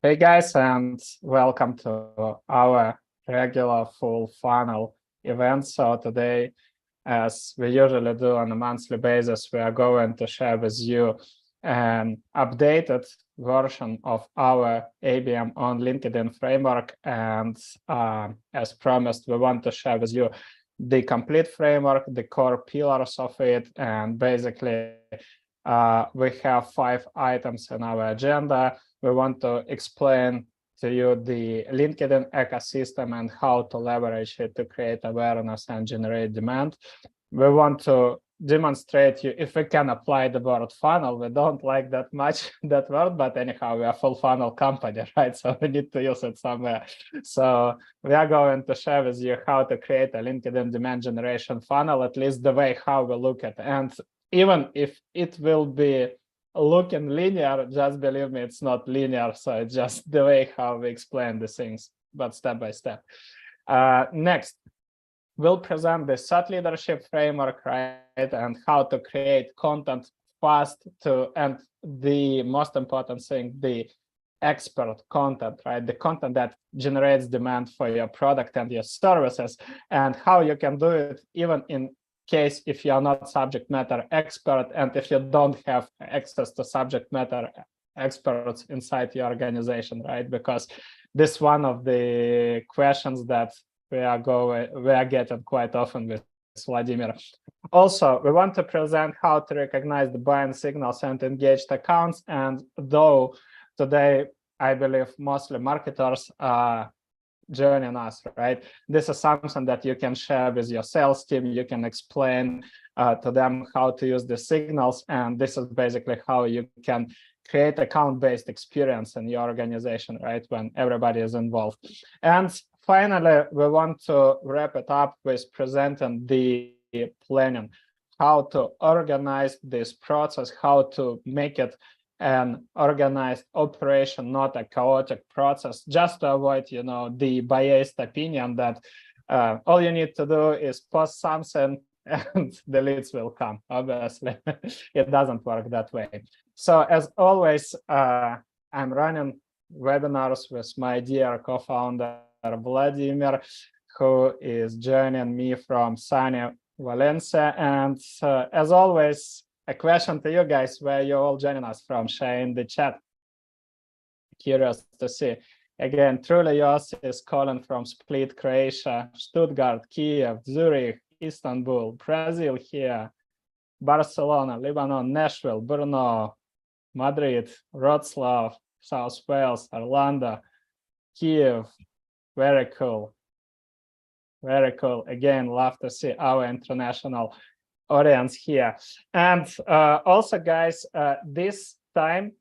Hey guys, and welcome to our regular full funnel event. So today, as we usually do on a monthly basis, we are going to share with you an updated version of our ABM on LinkedIn framework. And as promised, we want to share with you the complete framework, the core pillars of it, and basically we have 5 items in our agenda. We want to explain to you the LinkedIn ecosystem and how to leverage it to create awareness and generate demand. We want to demonstrate you if we can apply the word funnel. We don't like that much that word, but anyhow, we are full funnel company, right? So we need to use it somewhere. So we are going to share with you how to create a LinkedIn demand generation funnel, at least the way how we look at it. And even if it will be looking linear, just believe me, it's not linear. So it's just the way how we explain the things, but step by step. Next, we'll present the thought leadership framework, right? And how to create content fast and the most important thing, the expert content, right? The content that generates demand for your product and your services, and how you can do it even in case if you are not subject matter expert and if you don't have access to subject matter experts inside your organization, right? Because this is one of the questions that we are getting quite often with Vladimir. Also, we want to present how to recognize the buying signals and engaged accounts. And though today, I believe mostly marketers are joining us, right? This is something that you can share with your sales team. You can explain to them how to use the signals. And this is basically how you can create account-based experience in your organization, right? When everybody is involved. And finally, we want to wrap it up with presenting the planning, how to organize this process, how to make it an organized operation, not a chaotic process, just to avoid, the biased opinion that all you need to do is post something and the leads will come. Obviously, it doesn't work that way. So as always, I'm running webinars with my dear co-founder, Vladimir, who is joining me from sunny Valencia. And as always, a question to you guys, where you're all joining us from, share in the chat. Curious to see. Again, truly yours is Colin from Split, Croatia, Stuttgart, Kiev, Zurich, Istanbul, Brazil here, Barcelona, Lebanon, Nashville, Brno, Madrid, Wrocław, South Wales, Orlando, Kiev. Very cool. Very cool. Again, love to see our international audience here. And also, guys, this time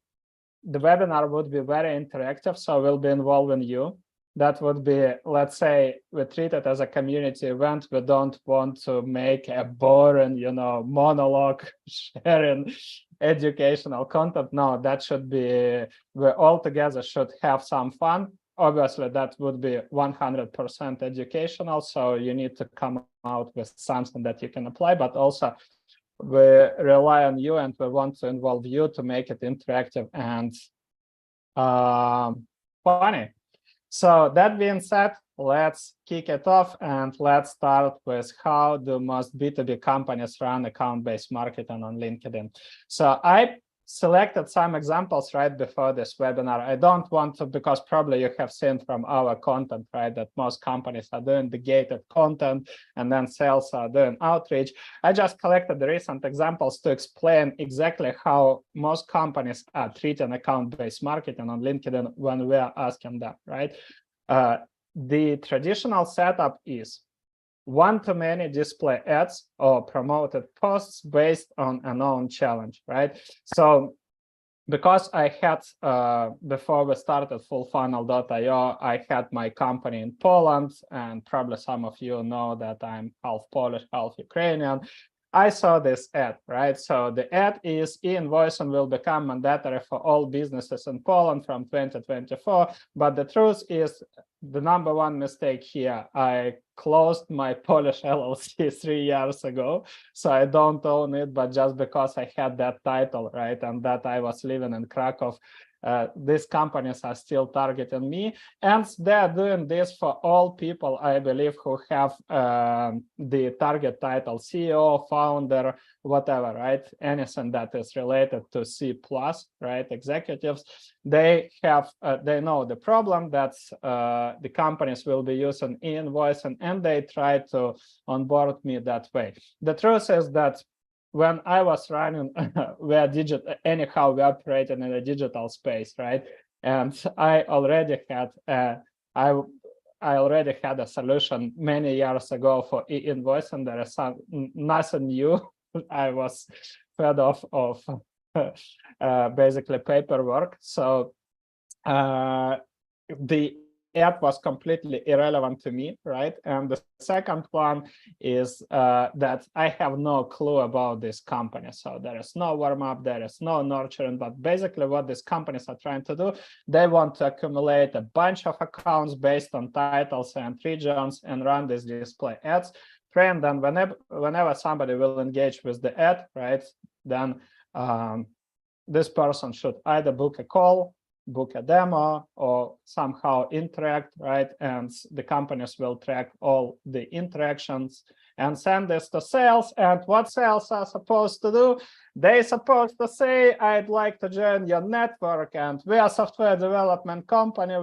the webinar would be very interactive, so we'll be involving you. That would be, let's say, we treat it as a community event. We don't want to make a boring, monologue sharing educational content. No, that should be, we all together should have some fun. Obviously, that would be 100% educational, so you need to come out with something that you can apply, but also we rely on you and we want to involve you to make it interactive and funny. So that being said, let's kick it off and let's start with how do most B2B companies run account-based marketing on LinkedIn. So I selected some examples right before this webinar. I don't want to, because probably you have seen from our content, right, that most companies are doing the gated content and then sales are doing outreach. I just collected the recent examples to explain exactly how most companies are treating account-based marketing on LinkedIn when we are asking them, right? The traditional setup is one-to-many display ads or promoted posts based on a known challenge, right? So because I had, before we started fullfunnel.io, I had my company in Poland, and probably some of you know that I'm half Polish, half Ukrainian. I saw this ad, right? So the ad is e-invoicing will become mandatory for all businesses in Poland from 2024. But the truth is the number one mistake here. I closed my Polish LLC 3 years ago. So I don't own it, but just because I had that title, right? And that I was living in Krakow these companies are still targeting me, and they're doing this for all people, I believe, who have the target title CEO, founder, whatever, right? Anything that is related to C+, right? Executives, they have, they know the problem that the companies will be using e-invoicing, and they try to onboard me that way. The truth is that when I was running, we operating in a digital space, right? And I already had I already had a solution many years ago for e-invoicing. There is nothing new. I was fed off of basically paperwork. So the ad was completely irrelevant to me, right? And the second one is that I have no clue about this company. So there is no warm-up, there is no nurturing, but basically what these companies are trying to do, they want to accumulate a bunch of accounts based on titles and regions and run these display ads. And then whenever somebody will engage with the ad, right, then this person should either book a call, book a demo, or somehow interact, right? And the companies will track all the interactions and send this to sales. And what sales are supposed to do? They're supposed to say, I'd like to join your network, and we are a software development company.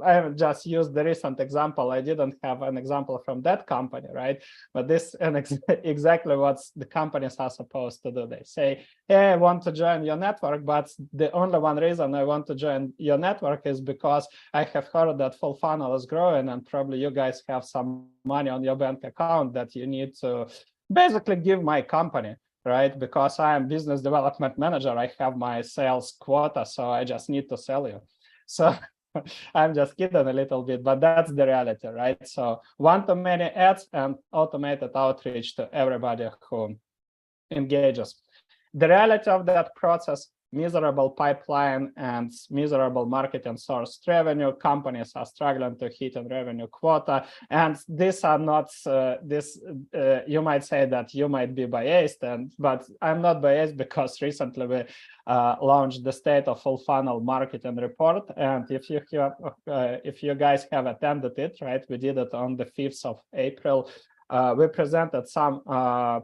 I just used the recent example. I didn't have an example from that company, right? But this is exactly what the companies are supposed to do. They say, hey, I want to join your network, but the only one reason I want to join your network is because I have heard that full funnel is growing, and probably you guys have some money on your bank account that you need to basically give my company, right? Because I am business development manager, I have my sales quota, so I just need to sell you. So I'm just kidding a little bit, but that's the reality, right? So one-to-many ads and automated outreach to everybody who engages. The reality of that process, miserable pipeline and miserable marketing sourced revenue. Companies are struggling to hit a revenue quota, and these are not you might say that you might be biased, but I'm not biased, because recently we launched the State of Full Funnel Marketing Report, and if you guys have attended it, right, we did it on the 5th of April. We presented some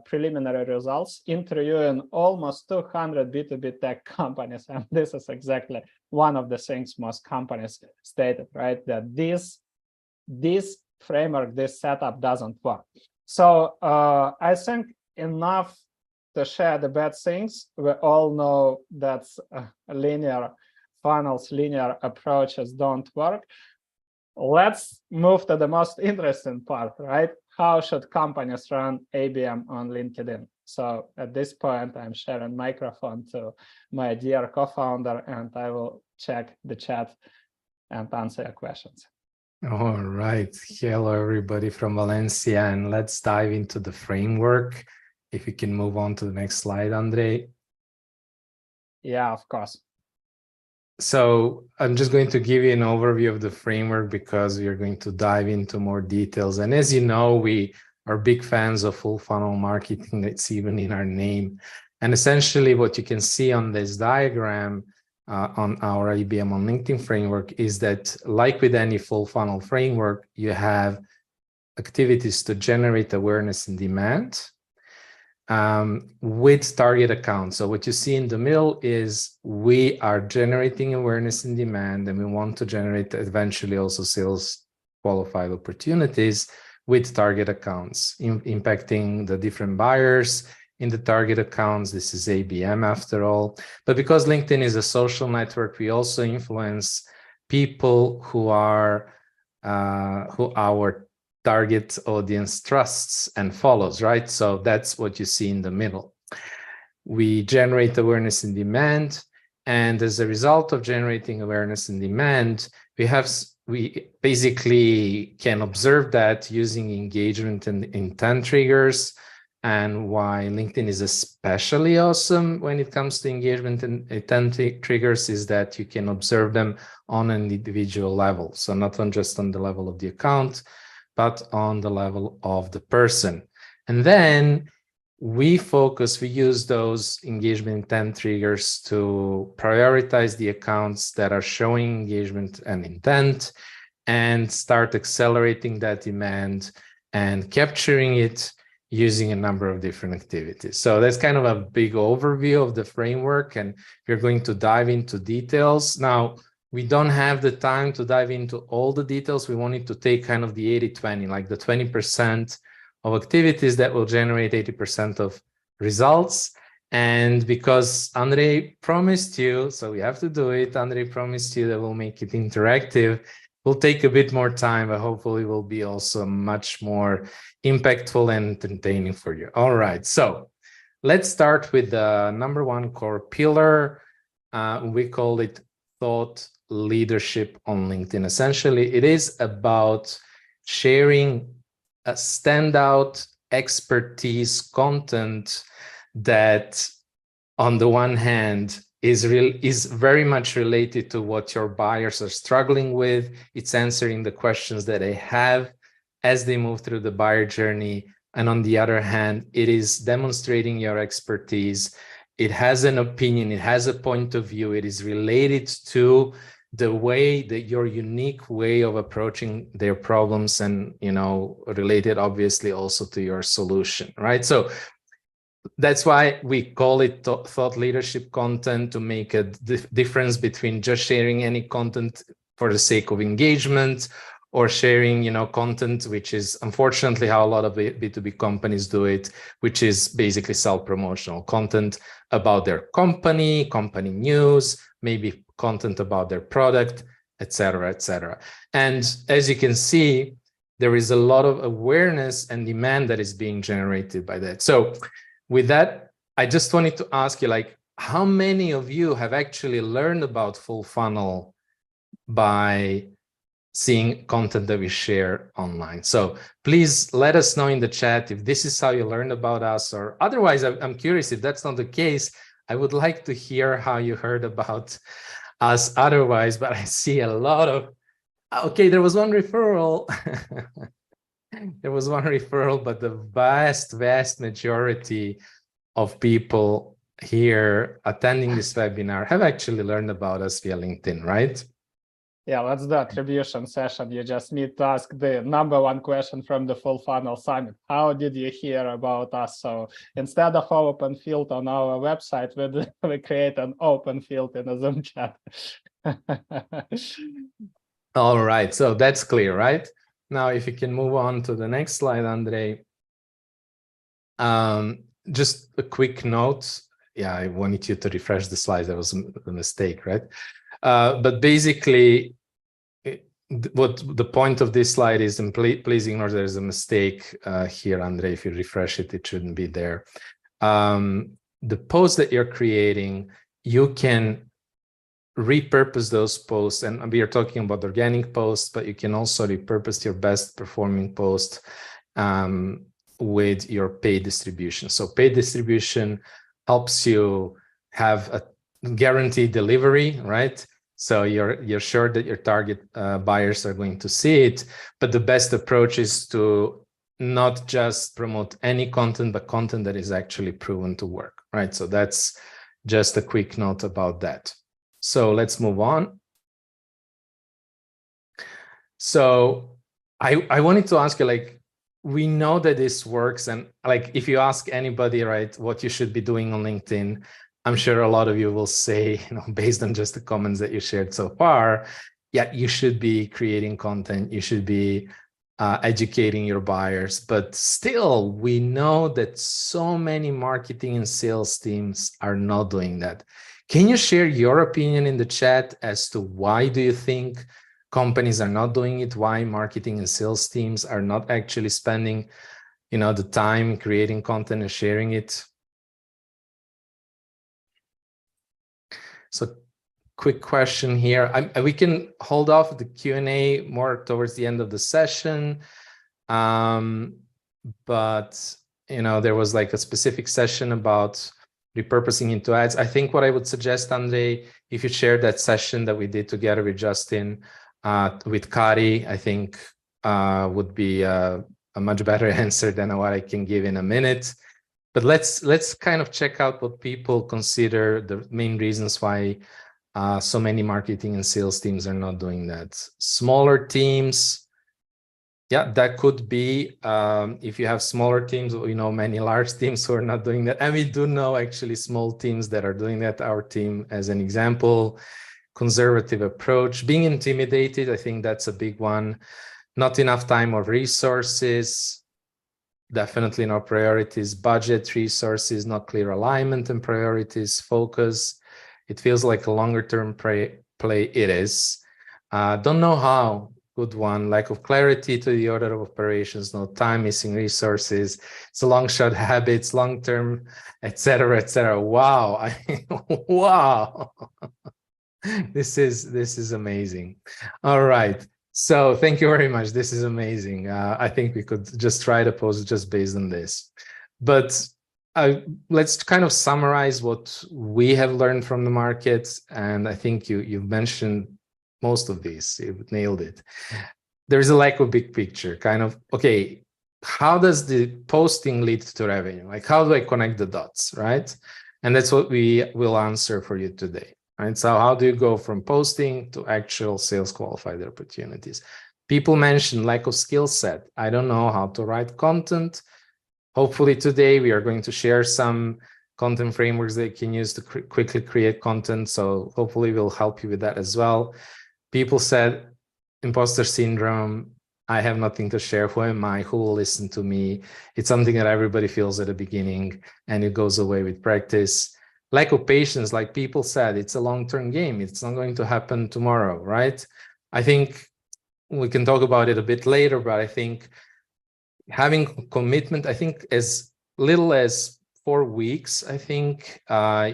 preliminary results, interviewing almost 200 B2B tech companies. And this is exactly one of the things most companies stated, right? That this framework, this setup doesn't work. So I think enough to share the bad things. We all know that linear funnels, linear approaches don't work. Let's move to the most interesting part, right? How should companies run ABM on LinkedIn? So at this point, I'm sharing microphone to my dear co-founder, and I will check the chat and answer your questions. All right. Hello, everybody from Valencia, and let's dive into the framework. If you can move on to the next slide, Andrei. Yeah, of course. So I'm just going to give you an overview of the framework, because we are going to dive into more details. And as you know, we are big fans of full funnel marketing. It's even in our name. And essentially what you can see on this diagram on our ABM on LinkedIn framework is that, like with any full funnel framework, you have activities to generate awareness and demand with target accounts. So what you see in the middle is we are generating awareness and demand, and we want to generate eventually also sales qualified opportunities with target accounts, impacting the different buyers in the target accounts. This is ABM after all. But because LinkedIn is a social network, we also influence people who are who our target audience trusts and follows, right? So that's what you see in the middle. We generate awareness and demand, and as a result of generating awareness and demand, we basically can observe that using engagement and intent triggers. And why LinkedIn is especially awesome when it comes to engagement and intent triggers is that you can observe them on an individual level. So not just on the level of the account, but on the level of the person. And then we use those engagement intent triggers to prioritize the accounts that are showing engagement and intent and start accelerating that demand and capturing it using a number of different activities. So that's kind of a big overview of the framework, and we're going to dive into details. Now, we don't have the time to dive into all the details. We wanted to take kind of the 80-20, like the 20% of activities that will generate 80% of results. And because Andre promised you, so we have to do it, Andre promised you that we'll make it interactive. Will take a bit more time, but hopefully will be also much more impactful and entertaining for you. All right, so let's start with the number one core pillar. We call it thought leadership on LinkedIn. Essentially, it is about sharing a standout expertise content that, on the one hand, is very much related to what your buyers are struggling with. It's answering the questions that they have as they move through the buyer journey. And on the other hand, it is demonstrating your expertise. It has an opinion, it has a point of view, it is related to the way that your unique way of approaching their problems, and, you know, related obviously also to your solution, right? So that's why we call it thought leadership content, to make a difference between just sharing any content for the sake of engagement, or sharing, you know, content which is unfortunately how a lot of B2B companies do it, which is basically self-promotional content about their company news, maybe content about their product, etc., etc. And as you can see, there is a lot of awareness and demand that is being generated by that. So with that, I just wanted to ask you, like, how many of you have actually learned about full funnel by seeing content that we share online? So please let us know in the chat if this is how you learned about us, or otherwise, I'm curious if that's not the case. I would like to hear how you heard about us otherwise, but I see a lot of, okay, there was one referral. There was one referral, but the vast majority of people here attending this webinar have actually learned about us via LinkedIn, right? Yeah, let's do attribution session. You just need to ask the number one question from the Full Funnel Summit. How did you hear about us? So instead of open field on our website, we create an open field in a Zoom chat. All right, so that's clear, right? Now, if you can move on to the next slide, Andre. Just a quick note. Yeah, I wanted you to refresh the slides. That was a mistake, right? But basically, what the point of this slide is, and please ignore there's a mistake here, Andre. If you refresh it, it shouldn't be there. The posts that you're creating, you can repurpose those posts, and we are talking about organic posts, but you can also repurpose your best performing post with your paid distribution. So paid distribution helps you have a guaranteed delivery, right? So you're sure that your target buyers are going to see it, but the best approach is to not just promote any content, but content that is actually proven to work, right? So that's just a quick note about that. So let's move on. So I wanted to ask you, like, we know that this works, and like, if you ask anybody, right, what you should be doing on LinkedIn, I'm sure a lot of you will say, you know, based on just the comments that you shared so far, yeah, you should be creating content, you should be educating your buyers. But still, we know that so many marketing and sales teams are not doing that. Can you share your opinion in the chat as to why do you think companies are not doing it? Why marketing and sales teams are not actually spending, you know, the time creating content and sharing it? So quick question here. We can hold off the Q&A more towards the end of the session. But, you know, there was like a specific session about repurposing into ads. I think what I would suggest, Andre, if you share that session that we did together with Justin, with Kari, I think would be a much better answer than what I can give in a minute. But let's kind of check out what people consider the main reasons why so many marketing and sales teams are not doing that. Smaller teams, yeah, that could be if you have smaller teams, many large teams who are not doing that. And we do know actually small teams that are doing that. Our team, as an example, conservative approach, being intimidated, I think that's a big one. Not enough time or resources, definitely not priorities, budget, resources, not clear alignment and priorities, focus. It feels like a longer term play. It is. Don't know how. Good one. Lack of clarity to the order of operations, no time, missing resources. It's a long shot habits, long term, etc., etc. Wow. Wow. This is amazing. All right. So thank you very much. This is amazing. I think we could just write a post just based on this. But let's kind of summarize what we have learned from the market. And I think you've mentioned most of these. You've nailed it. There's a lack of big picture, kind of, okay, how does the posting lead to revenue? Like, how do I connect the dots, right? And that's what we will answer for you today. Right? So how do you go from posting to actual sales qualified opportunities? People mention lack of skill set. I don't know how to write content. Hopefully today we are going to share some content frameworks that you can use to quickly create content. So hopefully we'll help you with that as well. People said imposter syndrome. I have nothing to share. Who am I? Who will listen to me? It's something that everybody feels at the beginning and it goes away with practice. Lack of patience, like people said, it's a long-term game. It's not going to happen tomorrow, right? I think we can talk about it a bit later, but I think having commitment, I think as little as 4 weeks, I think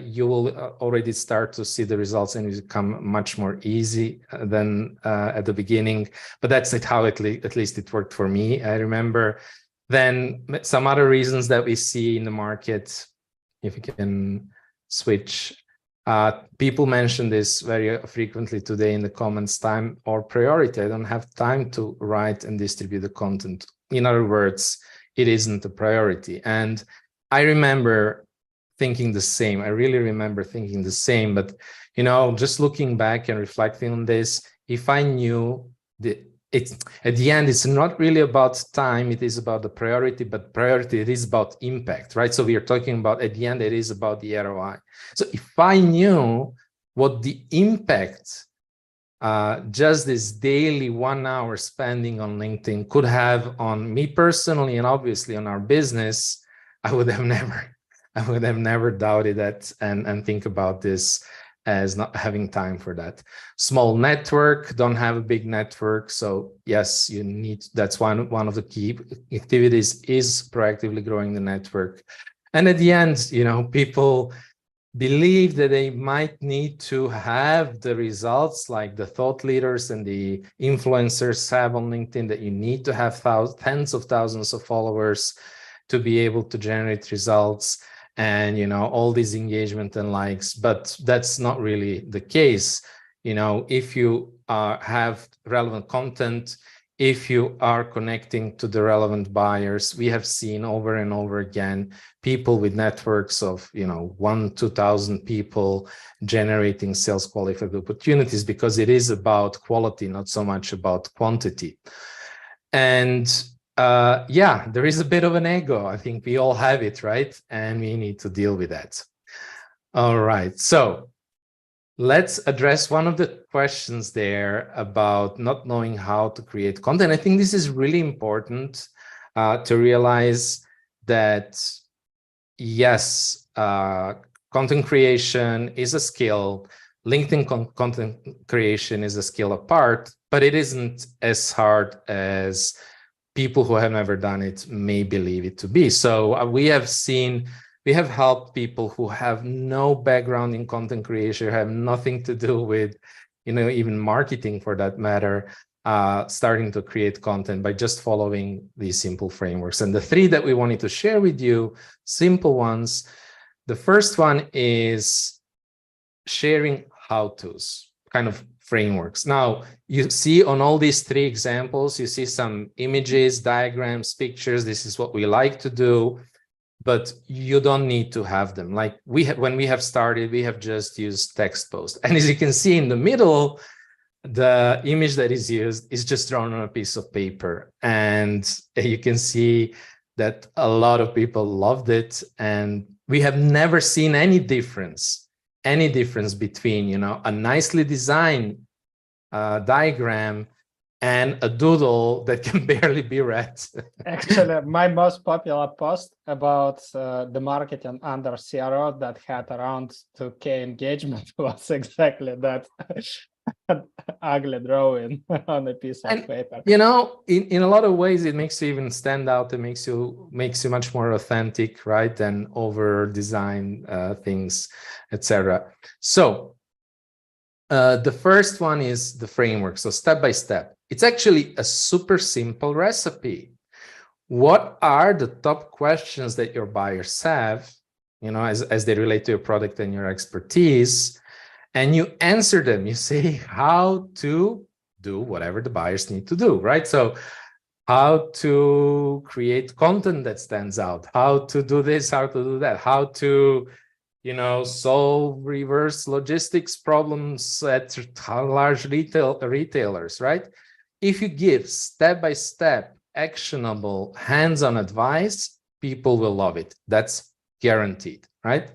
you will already start to see the results and it become much more easy than at the beginning. But that's how at least it worked for me. I remember then some other reasons that we see in the market, if you can switch. People mention this very frequently today in the comments, time or priority. I don't have time to write and distribute the content. In other words, it isn't a priority. And I remember thinking the same. I really remember thinking the same. But, just looking back and reflecting on this, if I knew at the end, it's not really about time, it is about the priority, but priority, it is about impact, right? So we are talking about, at the end, it is about the ROI. So if I knew what the impact just this daily 1 hour spending on LinkedIn could have on me personally and obviously on our business, I would have never doubted that and think about this as not having time for that. Small network, don't have a big network. So yes, you need, that's one of the key activities is proactively growing the network. And at the end, people believe that they might need to have the results like the thought leaders and the influencers have on LinkedIn, that you need to have tens of thousands of followers to be able to generate results and all these engagement and likes, but that's not really the case. If you have relevant content, if you are connecting to the relevant buyers, we have seen over and over again people with networks of 1,000-2,000 people generating sales qualified opportunities, because it is about quality, not so much about quantity. And yeah, there is a bit of an ego. I think we all have it, right? And we need to deal with that. All right. So let's address one of the questions there about not knowing how to create content. I think this is really important to realize that, yes, content creation is a skill. LinkedIn content creation is a skill apart, but it isn't as hard as people who have never done it may believe it to be. So we have helped people who have no background in content creation, have nothing to do with, even marketing for that matter, starting to create content by just following these simple frameworks. And the 3 that we wanted to share with you, simple ones. The first one is sharing how-tos, kind of frameworks. Now, you see on all these 3 examples, you see some images, diagrams, pictures. This is what we like to do. but you don't need to have them. Like when we have started, we have just used text post. And as you can see in the middle, the image that is used is just drawn on a piece of paper. And you can see that a lot of people loved it. And we have never seen any difference between, you know, a nicely designed diagram and a doodle that can barely be read. Actually, my most popular post about the marketing under CRO that had around 2K engagement was exactly that ugly drawing on a piece of paper. You know, in a lot of ways, it makes you even stand out. It makes you much more authentic, right? Than over design things, etc. So the first one is the framework. So step by step, it's actually a super simple recipe. What are the top questions that your buyers have, you know, as they relate to your product and your expertise? And you answer them. You say how to do whatever the buyers need to do, right? So how to create content that stands out, how to do this, how to do that, how to, you know, solve reverse logistics problems at large retailers, right? If you give step-by-step, actionable, hands-on advice, people will love it. That's guaranteed, right?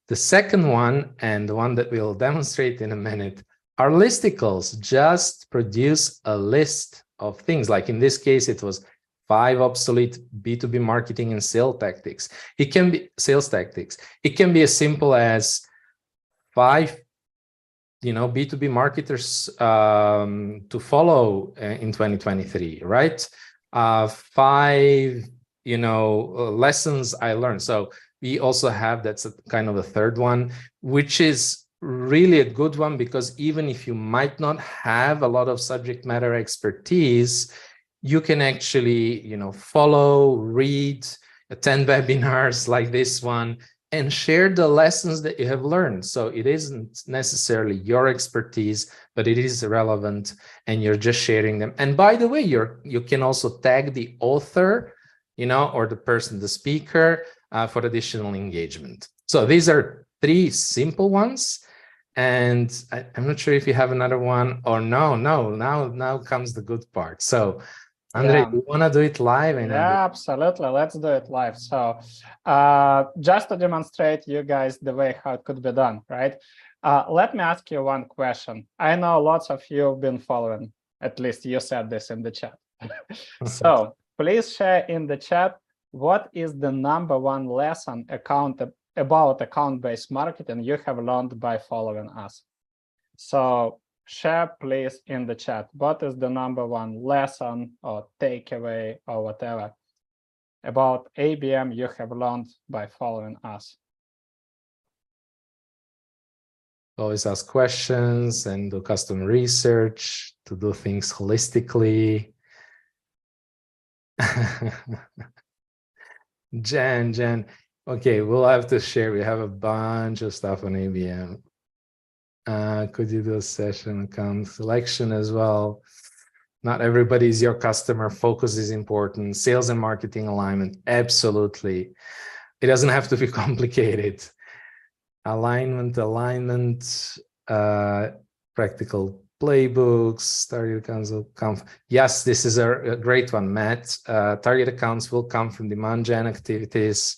The second one, and the one that we'll demonstrate in a minute, are listicles. Just produce a list of things. Like in this case, it was 5 obsolete B2B marketing and sales tactics. It can be It can be as simple as 5, you know, B2B marketers to follow in 2023, right? 5, you know, lessons I learned. So we also have, that's a kind of a third one, which is really a good one, because even if you might not have a lot of subject matter expertise, you can actually, you know, follow, read, attend webinars like this one, and share the lessons that you have learned. So it isn't necessarily your expertise, but it is relevant, and you're just sharing them. And by the way, you can also tag the author, you know, or the person, the speaker, for additional engagement. So these are 3 simple ones. And I'm not sure if you have another one or no. Now comes the good part. So Andre, Yeah. you want to do it live? Yeah, absolutely. Let's do it live. So just to demonstrate you guys the way how it could be done, right? Let me ask you one question. I know lots of you have been following, at least you said this in the chat. So please share in the chat, what is the #1 lesson about account-based marketing you have learned by following us? So share please in the chat, what is the #1 lesson or takeaway or whatever about ABM you have learned by following us? Always ask questions and do custom research to do things holistically. Jen, okay, we'll have to share. We have a bunch of stuff on ABM. Could you do a session account selection as well? Not everybody is your customer. Focus is important. Sales and marketing alignment, absolutely. It doesn't have to be complicated. Alignment, practical playbooks, target accounts will come. Yes, this is a great one, Matt. Target accounts will come from demand gen activities.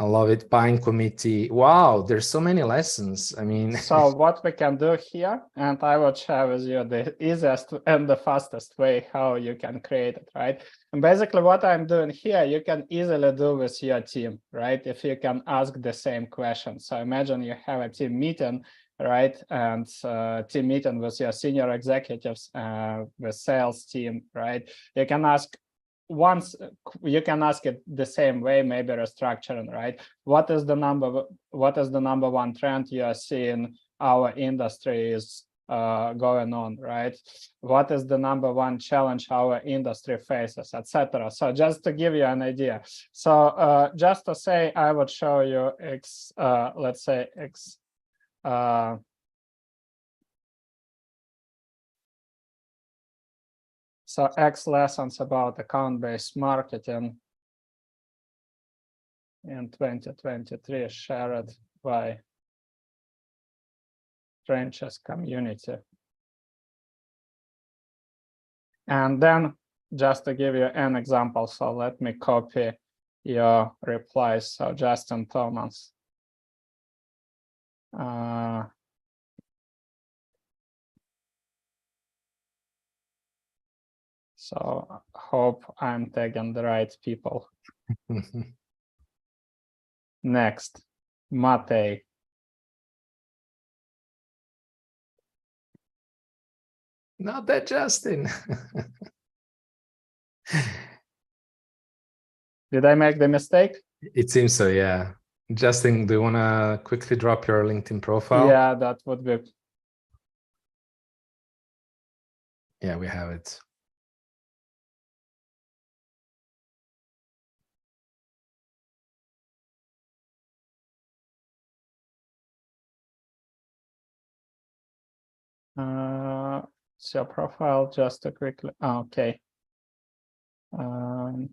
I love it. Buying committee. Wow, there's so many lessons. I mean, so what we can do here, and I will share with you the easiest and the fastest way how you can create it, right? And basically what I'm doing here, you can easily do with your team, right? If you can ask the same question. So imagine you have a team meeting, right? And team meeting with your senior executives, with sales team, right? You can ask once, you can ask it the same way, maybe restructuring, right? What is the #1 trend you are seeing our industry is going on, right? What is the #1 challenge our industry faces, etc. So just to give you an idea. So just to say, I would show you let's say so X lessons about account-based marketing. in 2023 shared by Trenches community. And then just to give you an example, so let me copy your replies. So Justin Thomas. So hope I'm tagging the right people. Next, Mate. Not that Justin. Did I make the mistake? It seems so, yeah. Justin, do you want to quickly drop your LinkedIn profile? Yeah, that would be. Yeah, we have it. It's your profile just to quickly. Okay. Why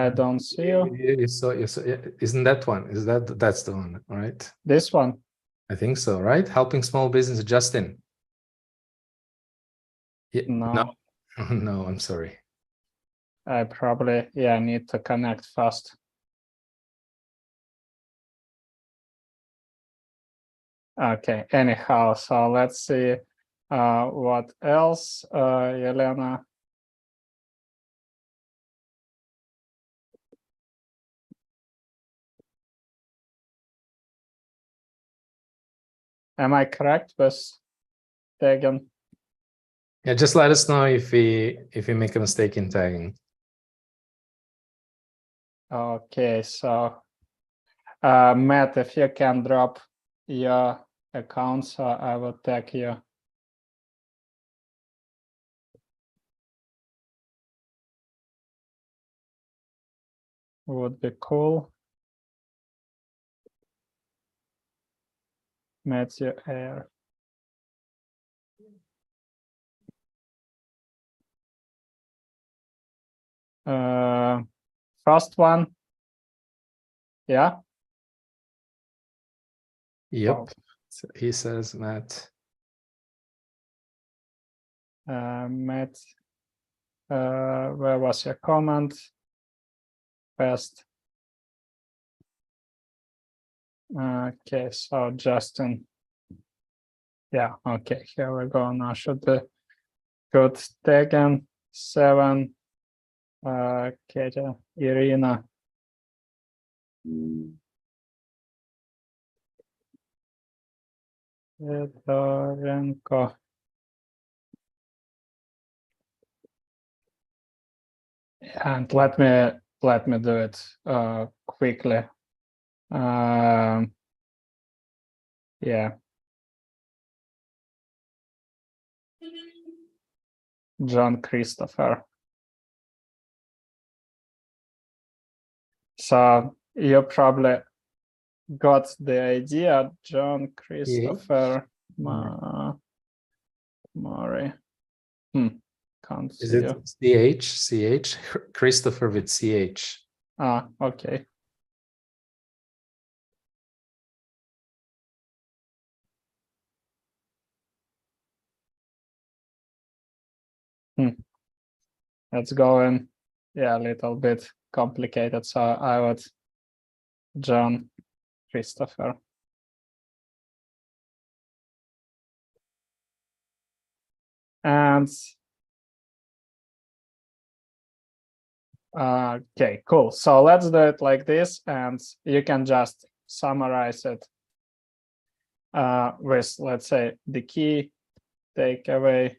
I don't see you? You saw, isn't that one? That's the one, right? This one? I think so, right? Helping small business, Justin. Yeah, No. No, I'm sorry. I probably, need to connect first. Okay, anyhow, so let's see what else, Elena. Am I correct with tagging? Yeah, just let us know if we make a mistake in tagging. Okay, so Matt, if you can drop your account, so I will tag you. Would be cool. Matthew Air. First one. Yeah. Yep. Oh. So he says Matt. Matt, where was your comment? Best. Okay, so Justin. Yeah, okay, here we go. Now should be good. Taken 7. Katia, Irina. Fedorenko. And let me do it quickly. Yeah. John Christopher. So you probably got the idea, John Christopher Murray. Can't Is see it CH? Christopher with CH. Okay. Let's go in. Yeah, a little bit complicated. So I would John Christopher. And okay, cool. So let's do it like this, and you can just summarize it with, let's say, the key takeaway.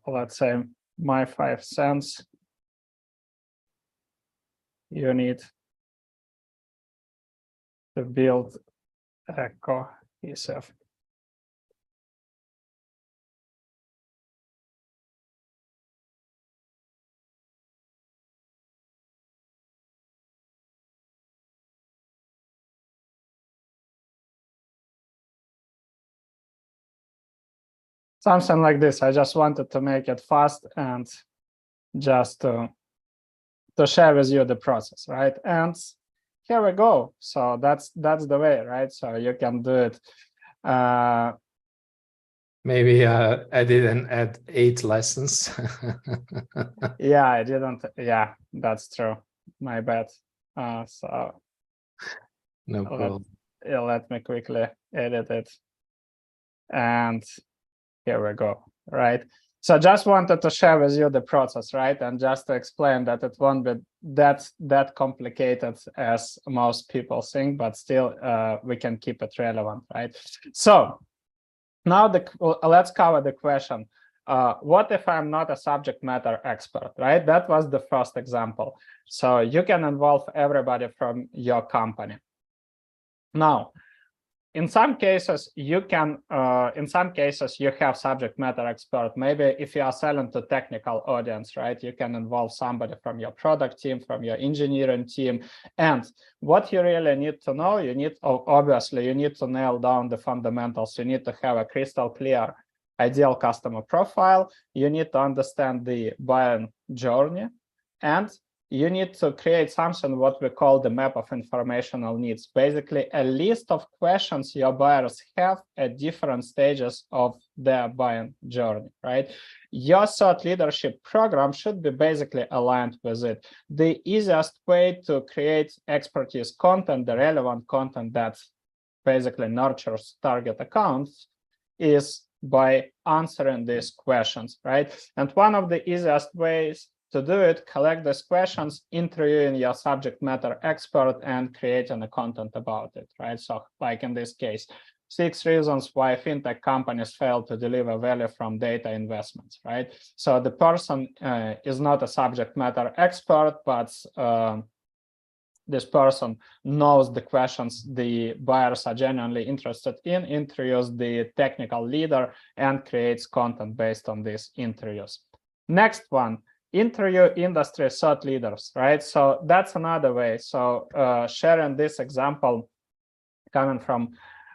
Let's say my 5 cents. You need to build a cohesive something like this. I just wanted to make it fast and just to share with you the process, right? And here we go. So that's the way, right? So you can do it. Maybe I didn't add 8 lessons. Yeah, I didn't. Yeah, that's true. My bad. So No problem. Let me quickly edit it. And here we go, right? So just wanted to share with you the process, right? And just to explain that it won't be that complicated as most people think, but still we can keep it relevant, right? So now let's cover the question. What if I'm not a subject matter expert, right? That was the first example. So you can involve everybody from your company. Now, in some cases, you can, in some cases, you have subject matter expert. Maybe if you are selling to technical audience, right, you can involve somebody from your product team, from your engineering team. And what you really need to know, you need, obviously, you need to nail down the fundamentals. You need to have a crystal clear ideal customer profile. You need to understand the buying journey. And you need to create something what we call the map of informational needs, basically a list of questions your buyers have at different stages of their buying journey, right? Your thought leadership program should be basically aligned with it. The easiest way to create expertise content, the relevant content that basically nurtures target accounts, is by answering these questions, right? And one of the easiest ways to do it, collect these questions, interviewing your subject matter expert and creating a content about it, right? So like in this case, 6 reasons why fintech companies fail to deliver value from data investments, right? So the person is not a subject matter expert, but this person knows the questions the buyers are genuinely interested in, interviews the technical leader, and creates content based on these interviews. Next one, interview industry thought leaders, right? So that's another way. So sharing this example coming from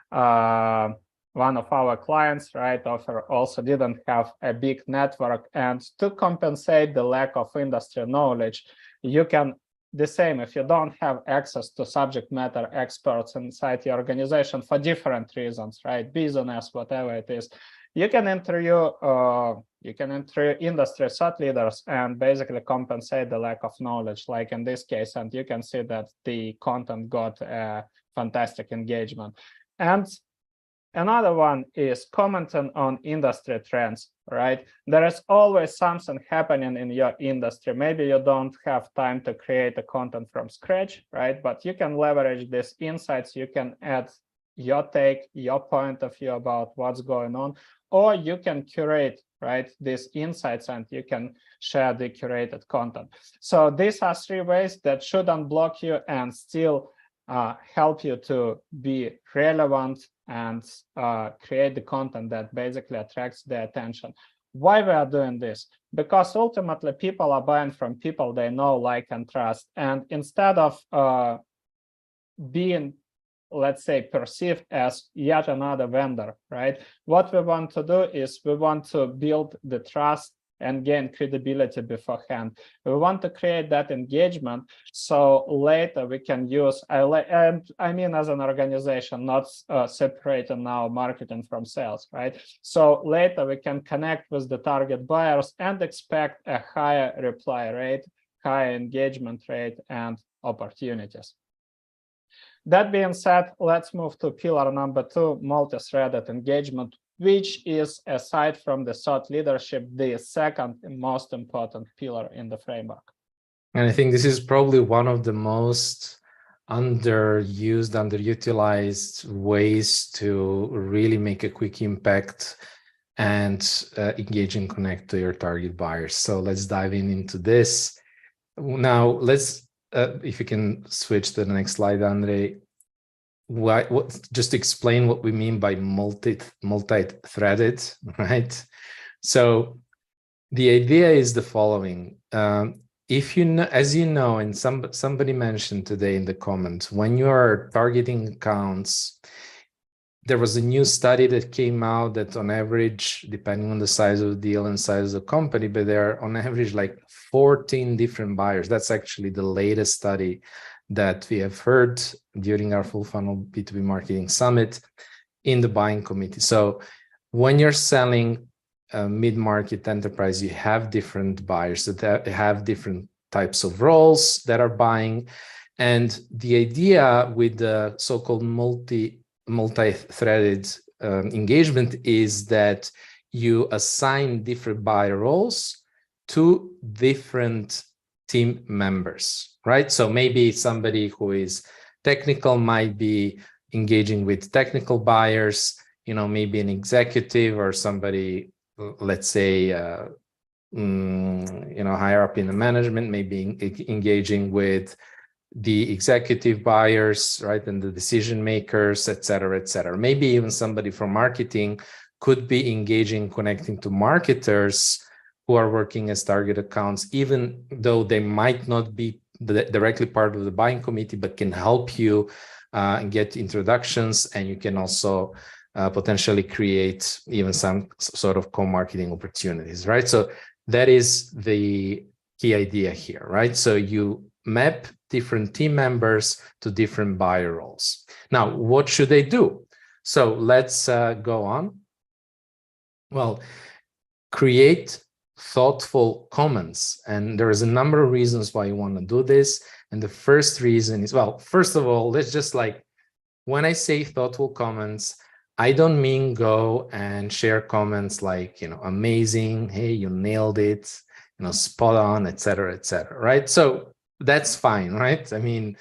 one of our clients, right? Also didn't have a big network, and to compensate the lack of industry knowledge, you can the same if you don't have access to subject matter experts inside your organization for different reasons, right? Business, whatever it is. You can interview industry thought leaders and basically compensate the lack of knowledge, like in this case, and you can see that the content got a fantastic engagement. And another one is commenting on industry trends, right? There is always something happening in your industry. Maybe you don't have time to create the content from scratch, right? But you can leverage these insights. You can add your take, your point of view about what's going on, or you can curate, right, these insights and you can share the curated content. So these are 3 ways that shouldn't block you and still help you to be relevant and create the content that basically attracts the attention. Why we are doing this? Because ultimately people are buying from people they know, like, and trust. And instead of being, let's say, perceived as yet another vendor, right? What we want to do is we want to build the trust and gain credibility beforehand. We want to create that engagement so later we can use, and I mean as an organization, not separating now marketing from sales, right? So later we can connect with the target buyers and expect a higher reply rate, higher engagement rate, and opportunities. That being said, let's move to pillar number 2, multi-threaded engagement, which is, aside from the thought leadership, the second most important pillar in the framework. And I think this is probably one of the most underused, underutilized ways to really make a quick impact and engage and connect to your target buyers. So let's dive into this. Now, let's if you can switch to the next slide, Andre. Just explain what we mean by multi-threaded, right? So the idea is the following. If you know, as you know, and somebody mentioned today in the comments, when you are targeting accounts, there was a new study that came out that on average, depending on the size of the deal and size of the company, but there are on average like 14 different buyers. That's actually the latest study that we have heard during our full funnel B2B marketing summit in the buying committee. So when you're selling a mid-market enterprise, you have different buyers that have different types of roles that are buying. And the idea with the so-called multi-threaded engagement is that you assign different buyer roles to different team members, right? So maybe somebody who is technical might be engaging with technical buyers, maybe an executive or somebody, let's say, higher up in the management, maybe engaging with the executive buyers, right, and the decision makers, et cetera, et cetera. Maybe even somebody from marketing could be engaging, connecting to marketers who are working as target accounts, even though they might not be directly part of the buying committee, but can help you get introductions, and you can also potentially create even some sort of co-marketing opportunities, right? So that is the key idea here, right? So you map different team members to different buyer roles. Now, what should they do? So let's go on. Well, create thoughtful comments. And there is a number of reasons why you want to do this. And the first reason is, well, first of all, let's just when I say thoughtful comments, I don't mean go and share comments like, amazing, hey, you nailed it, spot on, et cetera, right? So that's fine, right? I mean,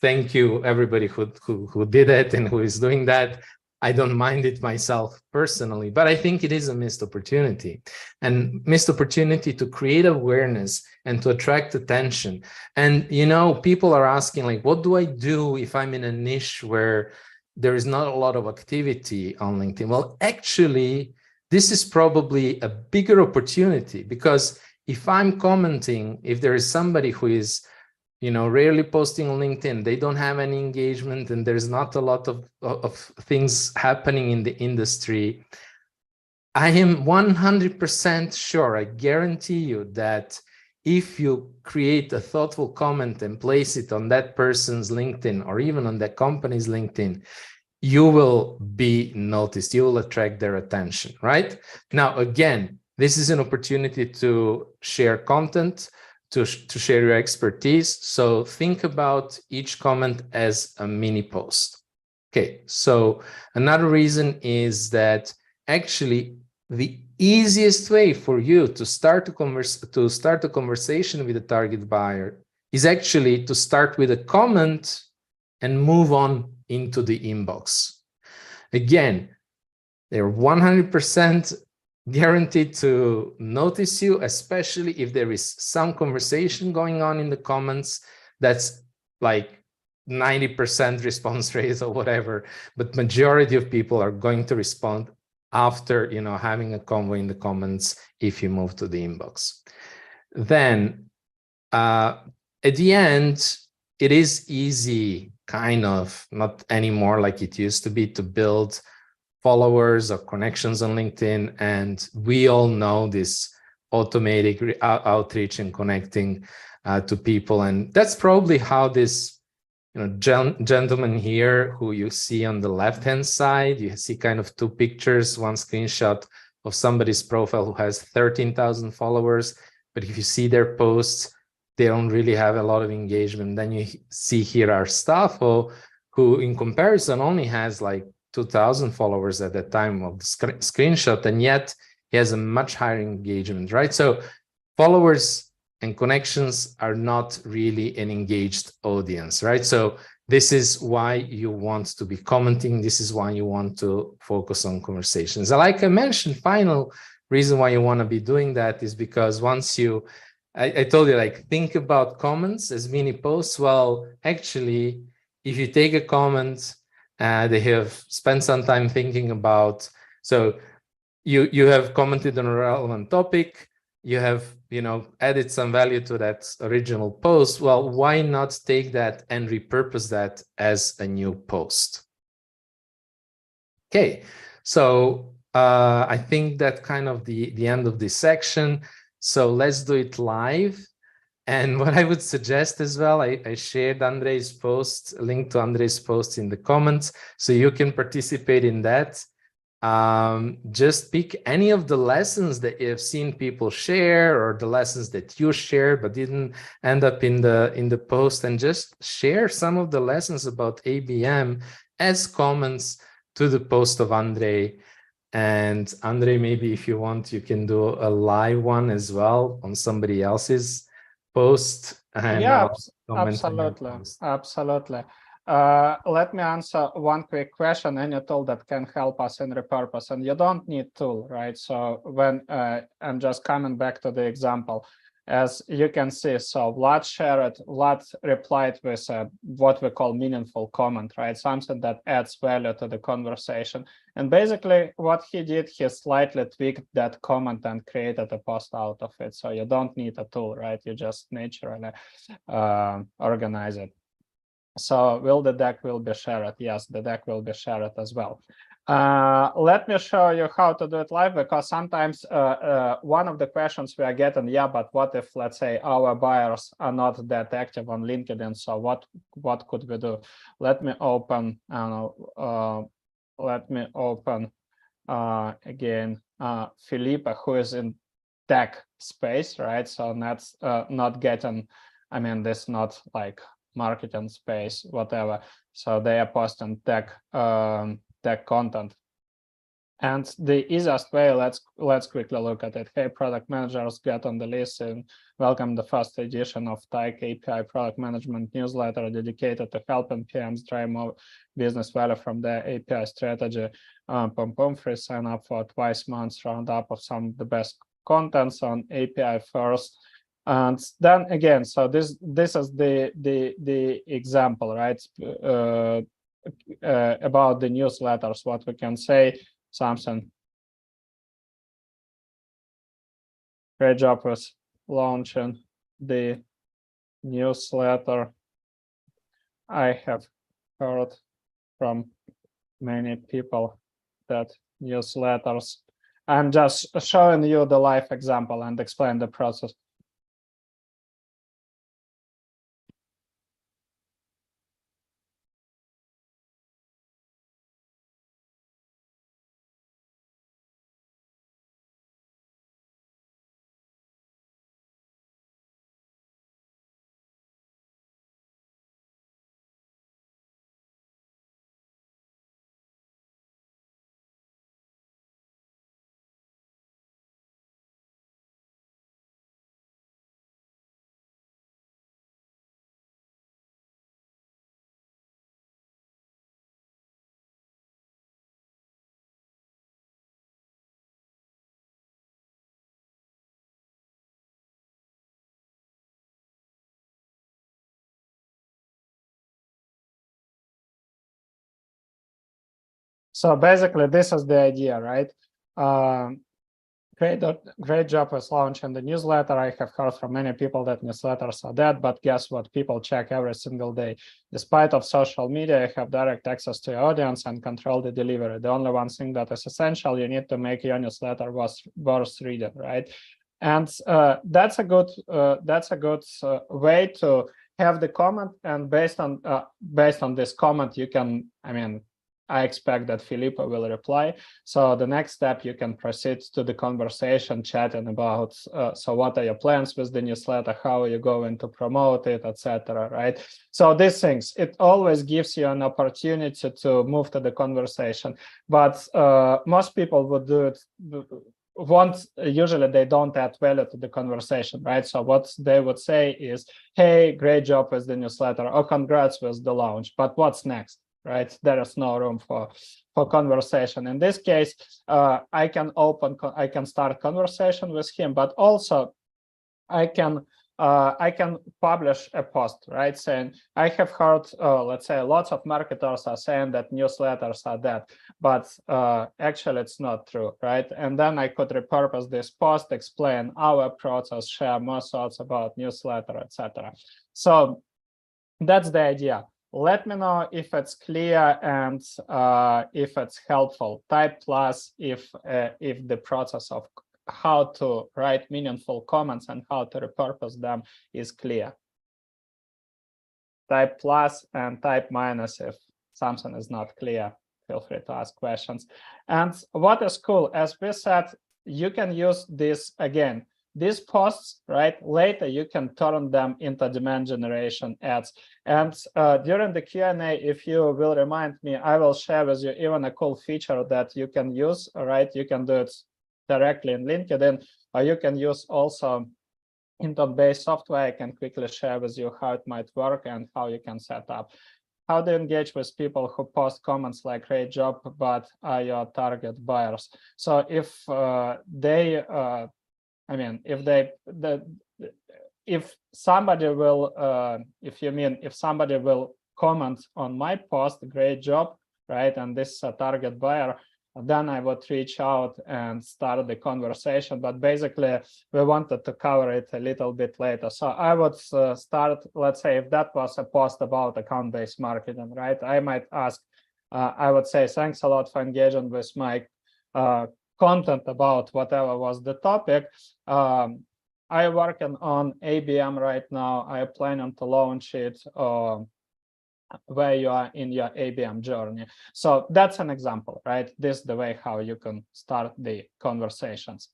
thank you everybody who did it and who is doing that. I don't mind it myself personally, but I think it is a missed opportunity, and missed opportunity to create awareness and to attract attention. And, people are asking like, what do I do if I'm in a niche where there is not a lot of activity on LinkedIn? Well, actually, this is probably a bigger opportunity, because if I'm commenting, if there is somebody who is rarely posting on LinkedIn, they don't have any engagement, and there's not a lot of things happening in the industry, I am 100% sure, I guarantee you, that if you create a thoughtful comment and place it on that person's LinkedIn or even on that company's LinkedIn, you will be noticed, you will attract their attention, right? Now, again, this is an opportunity to share content, to share your expertise. So think about each comment as a mini post. Okay, so another reason is that actually the easiest way for you to start a conversation with a target buyer is actually to start with a comment and move on into the inbox. Again, they're 100% guaranteed to notice you, especially if there is some conversation going on in the comments. That's like 90% response rate or whatever, but majority of people are going to respond after having a convo in the comments if you move to the inbox. Then at the end, it is easy, kind of, not anymore like it used to be, to build followers or connections on LinkedIn. And we all know this automatic outreach and connecting to people. And that's probably how this gentleman here who you see on the left-hand side, you see kind of two pictures, one screenshot of somebody's profile who has 13,000 followers. But if you see their posts, they don't really have a lot of engagement. Then you see here our Staffo, who in comparison only has like 2,000 followers at the time of the screenshot, and yet he has a much higher engagement, right? So followers and connections are not really an engaged audience, right? So this is why you want to be commenting. This is why you want to focus on conversations. Like I mentioned, final reason why you want to be doing that is because once I told you, like, think about comments as mini posts. Well, actually, if you take a comment, they have spent some time thinking about, so you have commented on a relevant topic, you have added some value to that original post. Well, why not take that and repurpose that as a new post? Okay, so I think that kind of the end of this section. So let's do it live. And what I would suggest as well, I shared Andrei's post, a link to Andrei's post in the comments, so you can participate in that. Just pick any of the lessons that you have seen people share, or the lessons that you shared but didn't end up in the post, and just share some of the lessons about ABM as comments to the post of Andrei. And Andrei, maybe if you want, you can do a live one as well on somebody else's post, and Yeah, comment on your absolutely, post. absolutely. Let me answer one quick question. Any tool that can help us in repurpose, and you don't need tool, right? So when I'm just coming back to the example, as you can see, so Vlad shared, Vlad replied with what we call meaningful comment, right? Something that adds value to the conversation. And basically what he did, he slightly tweaked that comment and created a post out of it. So you don't need a tool, right? You just naturally organize it. So will the deck will be shared? Yes, the deck will be shared as well. Let me show you how to do it live, because sometimes one of the questions we are getting, yeah, but what if, let's say, our buyers are not that active on LinkedIn? So what could we do? Let me open. Let me open again Felipe, who is in tech space, right? So that's not getting. I mean, this not like marketing space, whatever. So they are posting tech tech content. And the easiest way, let's quickly look at it. Hey, product managers, get on the list and welcome the first edition of Tech API product management newsletter dedicated to helping PMs drive more business value from their API strategy. Free sign up for twice months roundup of some of the best contents on API first. And then again, so this is the example, right? About the newsletters, what we can say, something. Great job with launching the newsletter. I have heard from many people that newsletters. I'm just showing you the live example and explain the process. So basically, this is the idea, right? Great job with launching the newsletter. I have heard from many people that newsletters are dead, but guess what? People check every single day. Despite of social media, you have direct access to your audience and control the delivery. The only one thing that is essential, you need to make your newsletter worth reading, right? And that's a good way to have the comment. And based on this comment, you can, I mean, I expect that Felipe will reply. So the next step, you can proceed to the conversation, chatting about, so what are your plans with the newsletter? How are you going to promote it, etc. Right? So these things, it always gives you an opportunity to move to the conversation. But most people would do it. Usually they don't add value to the conversation, right? So what they would say is, hey, great job with the newsletter, or congrats with the launch, but what's next? Right, there is no room for conversation. In this case, I can start conversation with him, but also I can publish a post, right, saying I have heard, let's say, lots of marketers are saying that newsletters are dead, but actually it's not true, right? And then I could repurpose this post, explain our process, share more thoughts about newsletter, etc. So that's the idea. Let me know if it's clear and if it's helpful. Type plus if the process of how to write meaningful comments and how to repurpose them is clear. Type plus and type minus if something is not clear. Feel free to ask questions. And what is cool, as we said, you can use this again. These posts, right, later you can turn them into demand generation ads. And during the Q&A, if you will remind me, I will share with you even a cool feature that you can use, all right? You can do it directly in LinkedIn, or you can use also intent-based software. I can quickly share with you how it might work and how you can set up. How do you engage with people who post comments like "great job" but are your target buyers? So if if somebody will, if somebody will comment on my post "great job," right, and this is a target buyer, then I would reach out and start the conversation. But basically, we wanted to cover it a little bit later. So I would start, let's say, if that was a post about account-based marketing, right? I might ask, I would say, thanks a lot for engaging with my content about whatever was the topic. I'm working on ABM right now. I plan on to launch it where you are in your ABM journey. So that's an example, right? This is the way how you can start the conversations.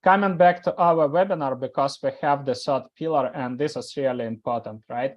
Coming back to our webinar, because we have the third pillar, and this is really important, right?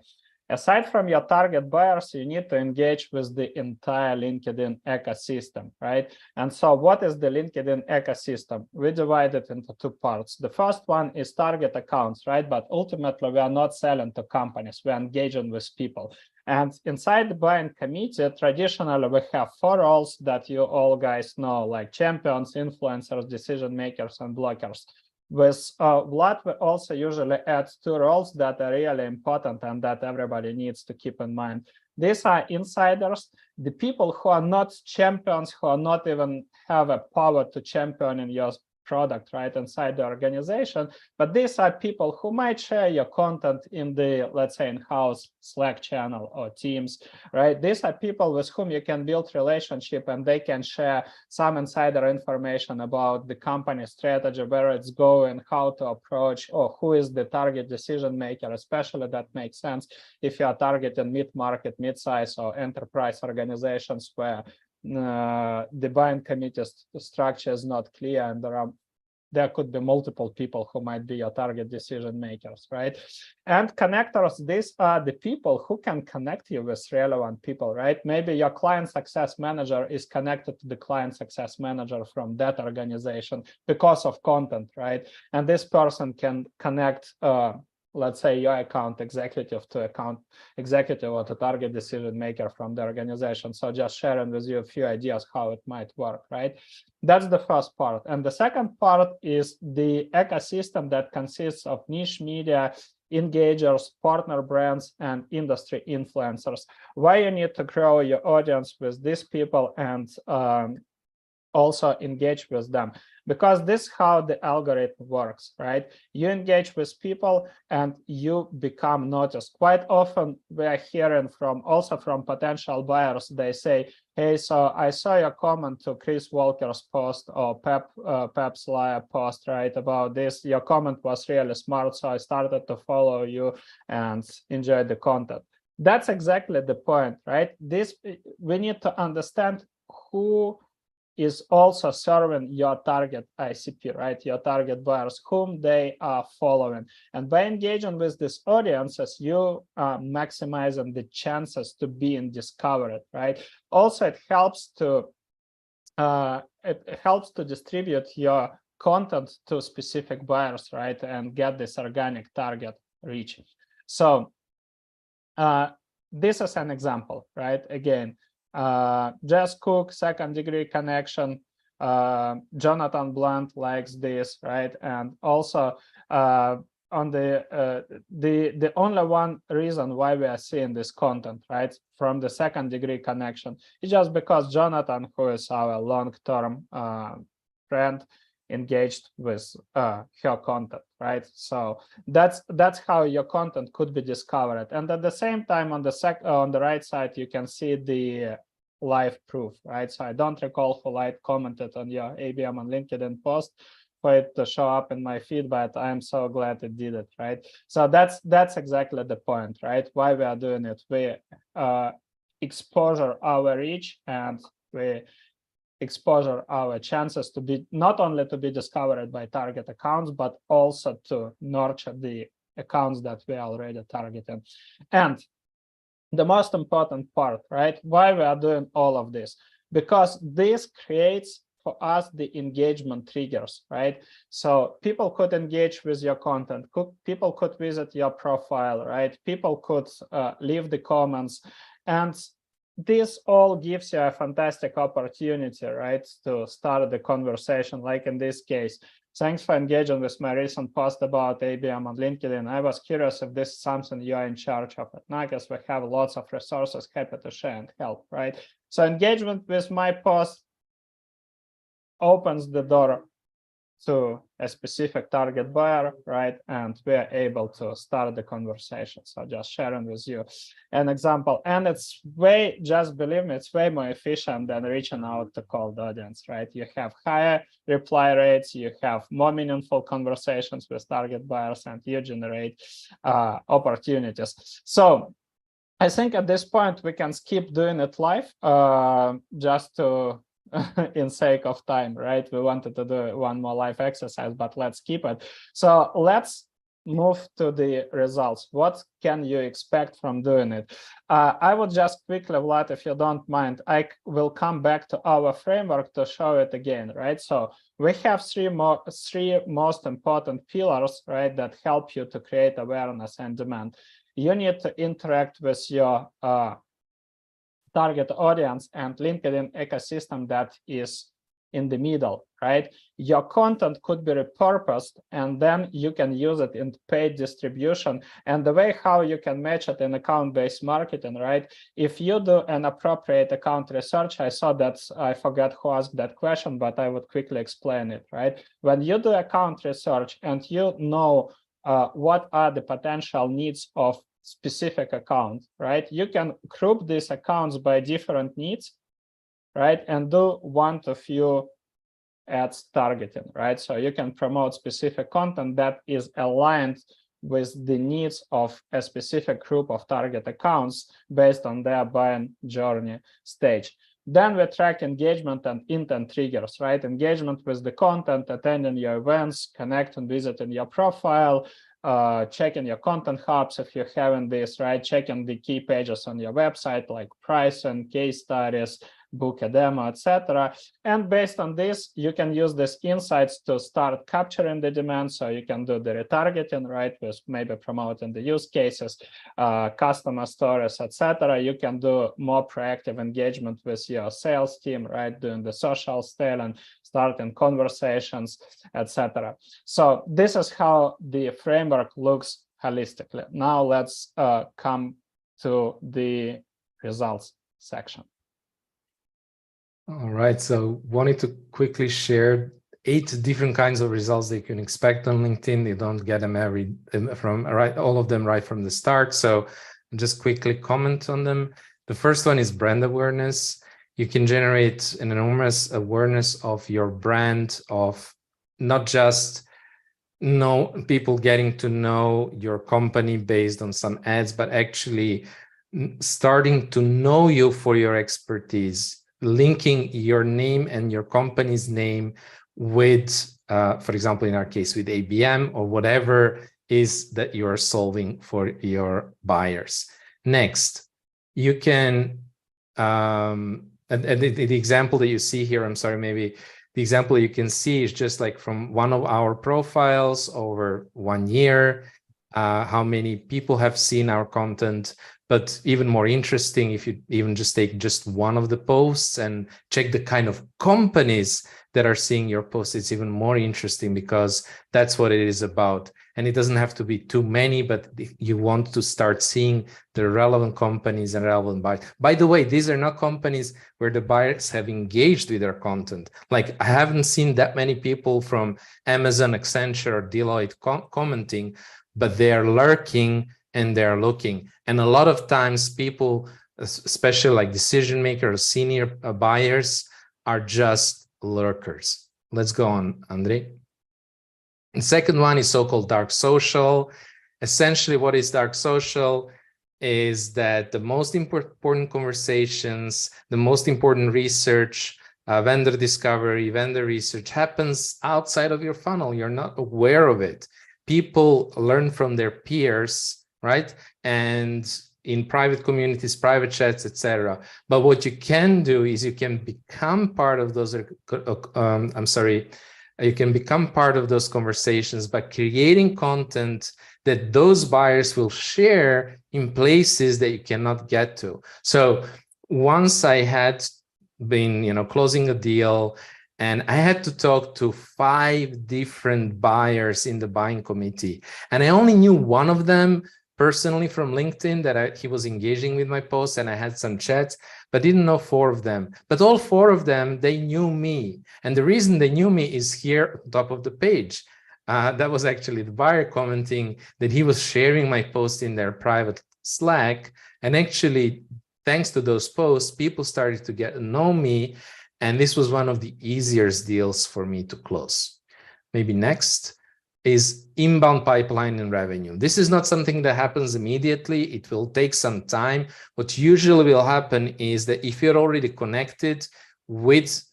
Aside from your target buyers, you need to engage with the entire LinkedIn ecosystem, right? And so what is the LinkedIn ecosystem? We divide it into two parts. The first one is target accounts, right? But ultimately, we are not selling to companies. We're engaging with people. And inside the buying committee, traditionally, we have 4 roles that you all guys know, like champions, influencers, decision makers, and blockers. With Vlad, we also usually add 2 roles that are really important and that everybody needs to keep in mind. These are insiders, the people who are not champions, who are not even have a power to champion in your product right inside the organization, but these are people who might share your content in the, let's say, in-house Slack channel or Teams, right? These are people with whom you can build relationship, and they can share some insider information about the company strategy, where it's going, how to approach, or who is the target decision maker. Especially that makes sense if you are targeting mid-market, mid-size, or enterprise organizations where the buying committee structure is not clear, and there could be multiple people who might be your target decision makers, right? And connectors, these are the people who can connect you with relevant people, right? Maybe your client success manager is connected to the client success manager from that organization because of content, right? And this person can connect let's say your account executive to account executive or to target decision maker from the organization. So just sharing with you a few ideas how it might work, right? That's the first part. And the second part is the ecosystem that consists of niche media, engagers, partner brands, and industry influencers. Why you need to grow your audience with these people and also engage with them, because this is how the algorithm works, right? You engage with people and you become noticed. Quite often we are hearing also from potential buyers. They say, hey, so I saw your comment to Chris Walker's post or Pep Slayer post, right, about this. Your comment was really smart, so I started to follow you and enjoy the content. That's exactly the point, right? We need to understand who is also serving your target ICP, right? Your target buyers, whom they are following. And by engaging with these audiences, you are maximizing the chances to being discovered, right? Also, it helps to distribute your content to specific buyers, right? And get this organic target reach. So this is an example, right? Again, Jess Cook, second-degree connection. Jonathan Blunt likes this, right? And also on the only one reason why we are seeing this content, right, from the second-degree connection is just because Jonathan, who is our long-term friend, engaged with her content, right? So that's how your content could be discovered. And at the same time, on the right side, you can see the live proof, right? So I don't recall who commented on your ABM on LinkedIn post for it to show up in my feed, but I'm so glad it did it, right? So that's exactly the point, right? Why we are doing it. We exposure our reach, and we exposure our chances to be not only to be discovered by target accounts, but also to nurture the accounts that we are already targeting. And the most important part, right? Why we are doing all of this? Because this creates for us the engagement triggers, right? So people could engage with your content, people could visit your profile, right? People could leave the comments, and this all gives you a fantastic opportunity, right, to start the conversation. Like in this case, thanks for engaging with my recent post about ABM on LinkedIn. I was curious if this is something you're in charge of at Nagios. We have lots of resources, happy to share and help, right? So engagement with my post opens the door to a specific target buyer, right? And we're able to start the conversation. So just sharing with you an example. And it's just believe me, it's way more efficient than reaching out to cold audience, right? You have higher reply rates, you have more meaningful conversations with target buyers, and you generate opportunities. So I think at this point, we can skip doing it live just to in sake of time, right? We wanted to do one more live exercise, but let's keep it. So let's move to the results. What can you expect from doing it? I would just quickly, Vlad, if you don't mind, I will come back to our framework to show it again, right? So we have three most important pillars, right, that help you to create awareness and demand. You need to interact with your target audience and LinkedIn ecosystem that is in the middle, right? Your content could be repurposed, and then you can use it in paid distribution. And the way how you can match it in account-based marketing, right? If you do an appropriate account research, I saw that I forgot who asked that question, but I would quickly explain it, right? When you do account research and you know what are the potential needs of specific account, right? You can group these accounts by different needs, right? And do one to few ads targeting, right? So you can promote specific content that is aligned with the needs of a specific group of target accounts based on their buying journey stage. Then we track engagement and intent triggers, right? Engagement with the content, attending your events, connecting, visiting your profile, checking your content hubs if you're having this, right? Checking the key pages on your website like pricing, case studies, book a demo, etc. And based on this, you can use these insights to start capturing the demand. So you can do the retargeting, right, with maybe promoting the use cases, customer stories, etc. You can do more proactive engagement with your sales team, right, doing the social selling, starting conversations, etc. So this is how the framework looks holistically. Now let's come to the results section. All right, so wanted to quickly share 8 different kinds of results that you can expect on LinkedIn. You don't get them all of them right from the start. So just quickly comment on them. The first one is brand awareness. You can generate an enormous awareness of your brand, of not just people getting to know your company based on some ads, but actually starting to know you for your expertise, linking your name and your company's name with, for example, in our case, with ABM or whatever is that you're solving for your buyers. Next, you can, and the example that you see here, I'm sorry, maybe the example you can see is just like from one of our profiles over 1 year, how many people have seen our content. But even more interesting, if you even just take just one of the posts and check the kind of companies that are seeing your post, it's even more interesting because that's what it is about. And it doesn't have to be too many, but you want to start seeing the relevant companies and relevant buyers. By the way, these are not companies where the buyers have engaged with their content. Like, I haven't seen that many people from Amazon, Accenture, or Deloitte commenting, but they are lurking and they're looking. And a lot of times people, especially like decision makers, senior buyers, are just lurkers. Let's go on, Andre. The second one is so-called dark social. Essentially, what is dark social is that the most important conversations, the most important research, vendor discovery, vendor research happens outside of your funnel. You're not aware of it. People learn from their peers, right? And in private communities, private chats, etc. But what you can do is you can become part of those, you can become part of those conversations by creating content that those buyers will share in places that you cannot get to. So once I had been, closing a deal, and I had to talk to 5 different buyers in the buying committee, and I only knew one of them personally from LinkedIn, that he was engaging with my posts, and I had some chats, but didn't know 4 of them. But all 4 of them, they knew me. And the reason they knew me is here on top of the page. That was actually the buyer commenting that he was sharing my post in their private Slack. And actually, thanks to those posts, people started to get to know me. And this was one of the easiest deals for me to close. Maybe next is inbound pipeline and revenue. This is not something that happens immediately. It will take some time. What usually will happen is that if you're already connected with,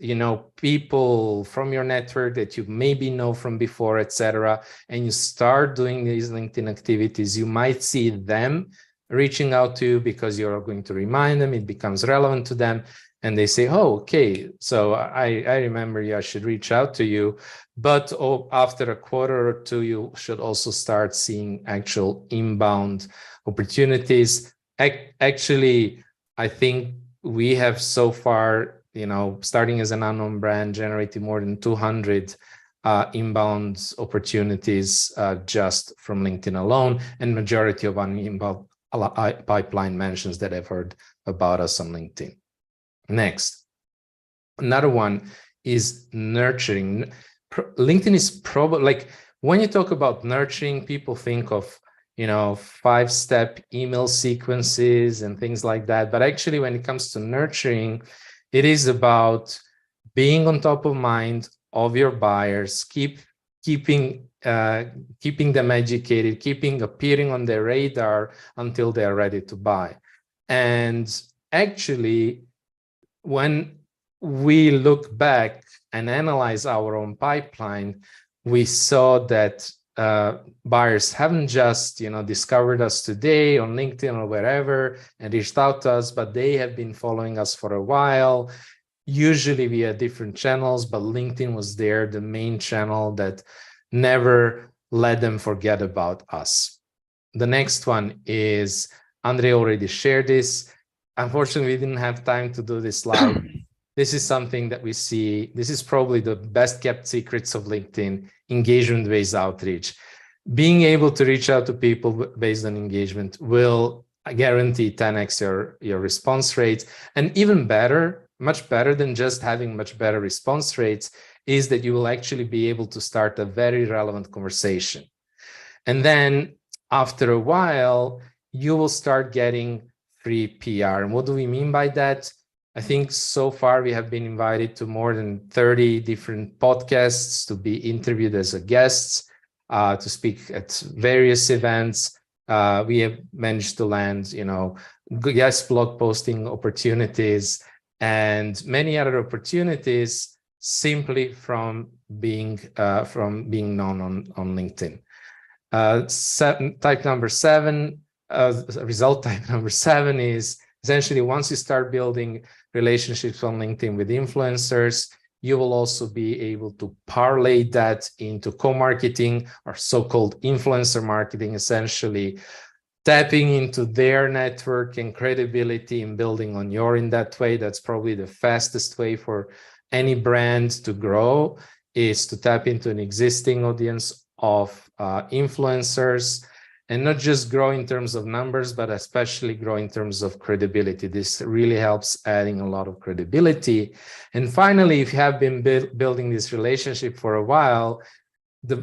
people from your network that you maybe know from before, etc., and you start doing these LinkedIn activities, you might see them reaching out to you because you're going to remind them, it becomes relevant to them. And they say, oh, okay, so I remember you, I should reach out to you. But after a quarter or 2, you should also start seeing actual inbound opportunities. Actually, I think we have so far, starting as an unknown brand, generating more than 200 inbound opportunities just from LinkedIn alone, and majority of inbound pipeline mentions that I've heard about us on LinkedIn. Next, another one is nurturing. LinkedIn is probably, like, when you talk about nurturing, people think of 5-step email sequences and things like that. But actually, when it comes to nurturing, it is about being on top of mind of your buyers, keeping them educated, appearing on their radar until they are ready to buy. And actually, when we look back and analyze our own pipeline, we saw that buyers haven't just discovered us today on LinkedIn or wherever and reached out to us, but they have been following us for a while, usually via different channels, but LinkedIn was the main channel that never let them forget about us. The next one is, Andre already shared this. Unfortunately, we didn't have time to do this live. This is something that we see. This is probably the best kept secrets of LinkedIn: engagement-based outreach. Being able to reach out to people based on engagement will guarantee 10x your response rates. And even better, much better than just having much better response rates, is that you will actually be able to start a very relevant conversation. And then after a while, you will start getting free PR. And what do we mean by that? I think so far we have been invited to more than 30 different podcasts to be interviewed as a guest, to speak at various events. We have managed to land, guest blog posting opportunities and many other opportunities simply from being known on LinkedIn. Result type number 7 is essentially, once you start building relationships on LinkedIn with influencers, you will also be able to parlay that into co-marketing, or so-called influencer marketing, essentially tapping into their network and credibility and building on your in that way. That's probably the fastest way for any brand to grow is to tap into an existing audience of influencers, and not just grow in terms of numbers, but especially grow in terms of credibility. This really helps adding a lot of credibility. And finally, if you have been building this relationship for a while,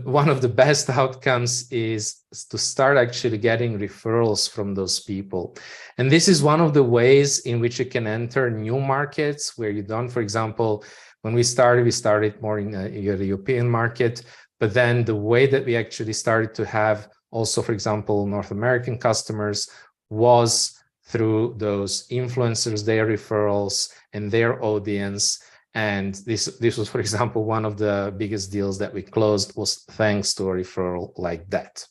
one of the best outcomes is to start actually getting referrals from those people. And this is one of the ways in which you can enter new markets where you don't, for example, when we started more in the European market, but then the way that we actually started to have also, for example, North American customers was through those influencers, their referrals and their audience. And this was, for example, one of the biggest deals that we closed was thanks to a referral like that.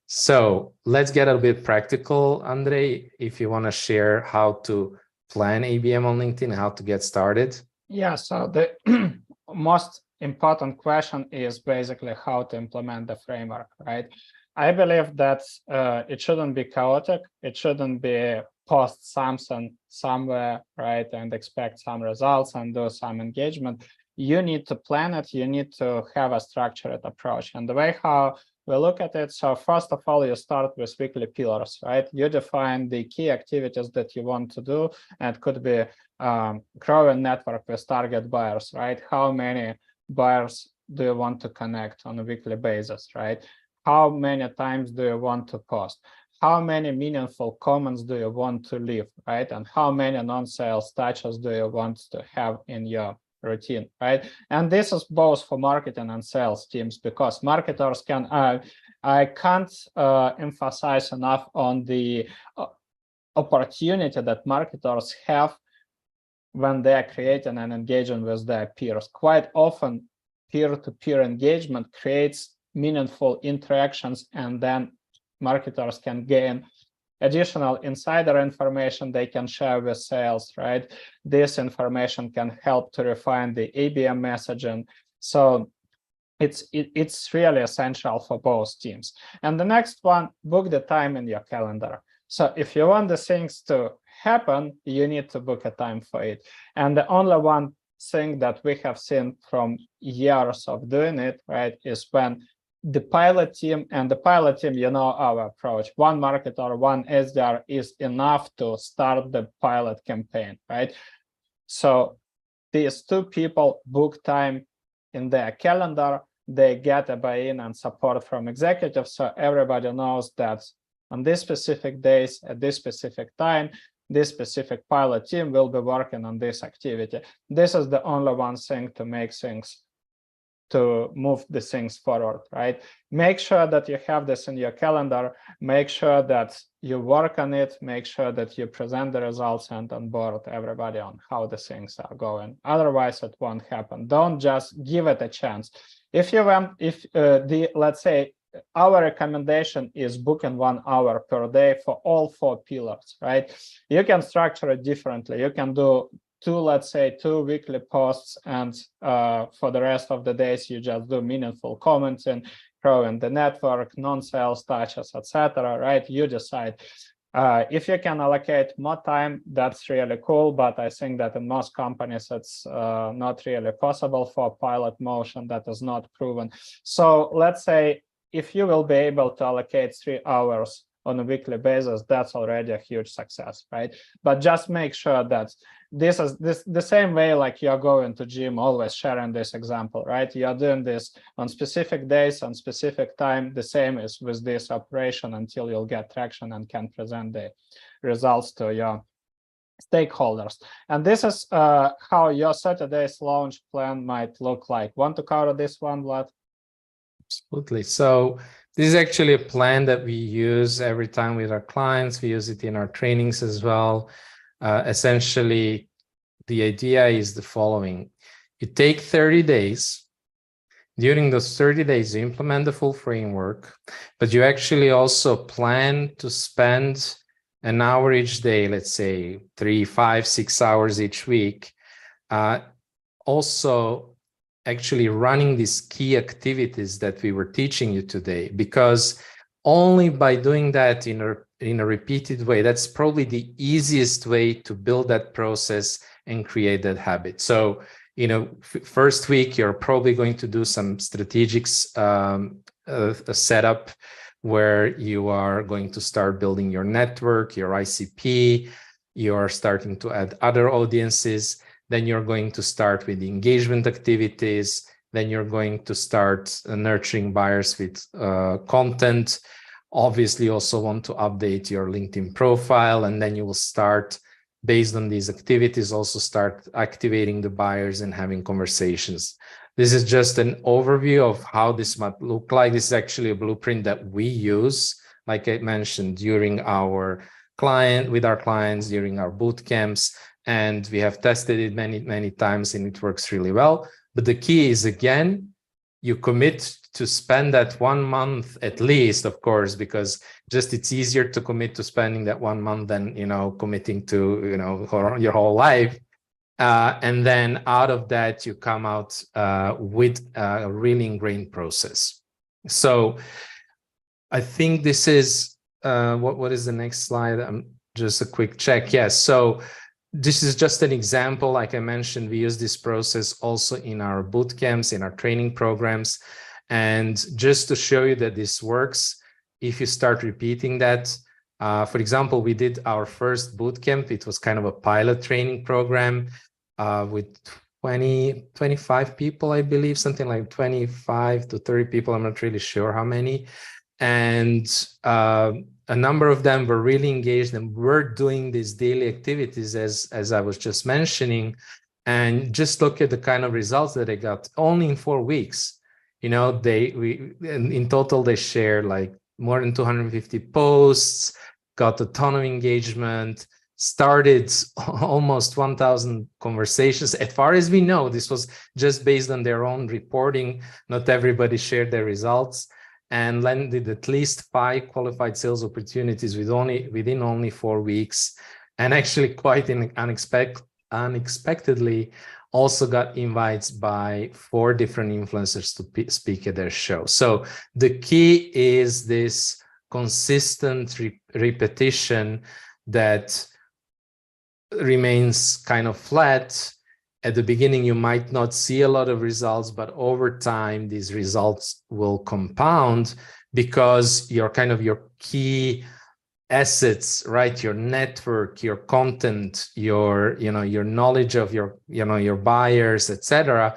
So let's get a bit practical, Andrei, if you want to share how to plan ABM on LinkedIn, how to get started. Yeah, so the most important question is basically how to implement the framework, right? I believe that it shouldn't be chaotic. It shouldn't be post something somewhere, right, and expect some results and do some engagement. You need to plan it. You need to have a structured approach. And the way how we look at it, so first of all, you start with weekly pillars, right? You define the key activities that you want to do, and it could be growing network with target buyers, right? How many buyers do you want to connect on a weekly basis, right? How many times do you want to post? How many meaningful comments do you want to leave, right? And how many non-sales touches do you want to have in your routine, right? And this is both for marketing and sales teams, because marketers can, I can't emphasize enough on the opportunity that marketers have when they are creating and engaging with their peers. Quite often, peer-to-peer engagement creates meaningful interactions, and then marketers can gain additional insider information they can share with sales, right? This information can help to refine the ABM messaging. So it's really essential for both teams. And the next one, book the time in your calendar. So if you want the things to happen, you need to book a time for it. And the only one thing that we have seen from years of doing it, right, is when the pilot team, and the pilot team, you know our approach, one marketer, one SDR is enough to start the pilot campaign, right? So these two people book time in their calendar, they get a buy-in and support from executives, so everybody knows that on these specific days, at this specific time, this specific pilot team will be working on this activity. This is the only one thing to make things, to move the things forward, right? Make sure that you have this in your calendar, make sure that you work on it, make sure that you present the results and onboard everybody on how the things are going. Otherwise, it won't happen. Don't just give it a chance. If you want, let's say, our recommendation is booking 1 hour per day for all 4 pillars, right? You can structure it differently. You can do let's say 2 weekly posts, and for the rest of the days you just do meaningful comments and growing the network, non-sales touches, etc., right? You decide. If you can allocate more time, that's really cool, but I think that in most companies it's not really possible for pilot motion. That is not proven. So let's say if you will be able to allocate 3 hours on a weekly basis, that's already a huge success, right? But just make sure that this is the same way like you're going to gym, always sharing this example, right? You're doing this on specific days, on specific time. The same is with this operation until you'll get traction and can present the results to your stakeholders. And this is how your Saturday's launch plan might look like. Want to cover this one, Vlad? Absolutely. So this is actually a plan that we use every time with our clients. We use it in our trainings as well. Essentially, the idea is the following. You take 30 days. During those 30 days, you implement the full framework, but you actually also plan to spend an hour each day, let's say 3, 5, 6 hours each week, also actually running these key activities that we were teaching you today, because only by doing that in a repeated way, that's probably the easiest way to build that process and create that habit. So first week, you're probably going to do some strategic a setup where you are going to start building your network, your ICP, you're starting to add other audiences. Then you're going to start with the engagement activities. Then you're going to start nurturing buyers with content. Obviously, you also want to update your LinkedIn profile, and then you will start, based on these activities, also start activating the buyers and having conversations. This is just an overview of how this might look like. This is actually a blueprint that we use, like I mentioned, during our clients, during our boot camps, and we have tested it many times, and it works really well. But the key is, again, you commit to spend that 1 month at least, of course, because just it's easier to commit to spending that 1 month than, committing to, your whole life. And then out of that, you come out with a really ingrained process. So I think this is, what is the next slide? Just a quick check. Yes. So this is just an example. Like I mentioned, we use this process also in our boot camps, in our training programs. And just to show you that this works, if you start repeating that, for example, we did our first boot camp. It was kind of a pilot training program with 25 people, I believe, something like 25 to 30 people. I'm not really sure how many. And a number of them were really engaged and were doing these daily activities, as I was just mentioning. And just look at the kind of results that they got only in 4 weeks. In total, they shared like more than 250 posts, got a ton of engagement, started almost 1,000 conversations. As far as we know, this was just based on their own reporting. Not everybody shared their results, and landed at least 5 qualified sales opportunities within only 4 weeks. And actually quite unexpectedly also got invites by 4 different influencers to speak at their show. So the key is this consistent repetition that remains kind of flat. At the beginning, you might not see a lot of results, but over time, these results will compound because your key assets, right? Your network, your content, your knowledge of your buyers, etc.,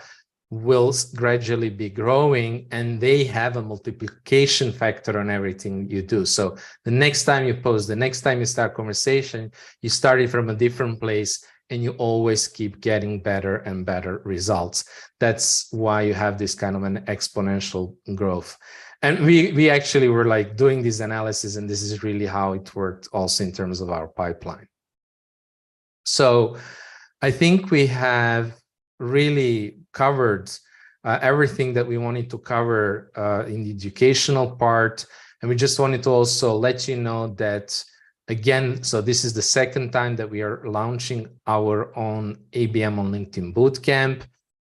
will gradually be growing, and they have a multiplication factor on everything you do. So the next time you post, the next time you start conversation, you started from a different place, and you always keep getting better and better results. That's why you have this kind of an exponential growth. And we actually were like doing this analysis, and this is really how it worked also in terms of our pipeline. So I think we have really covered everything that we wanted to cover in the educational part. And we just wanted to also let you know that, again, so this is the second time that we are launching our own ABM on LinkedIn Bootcamp.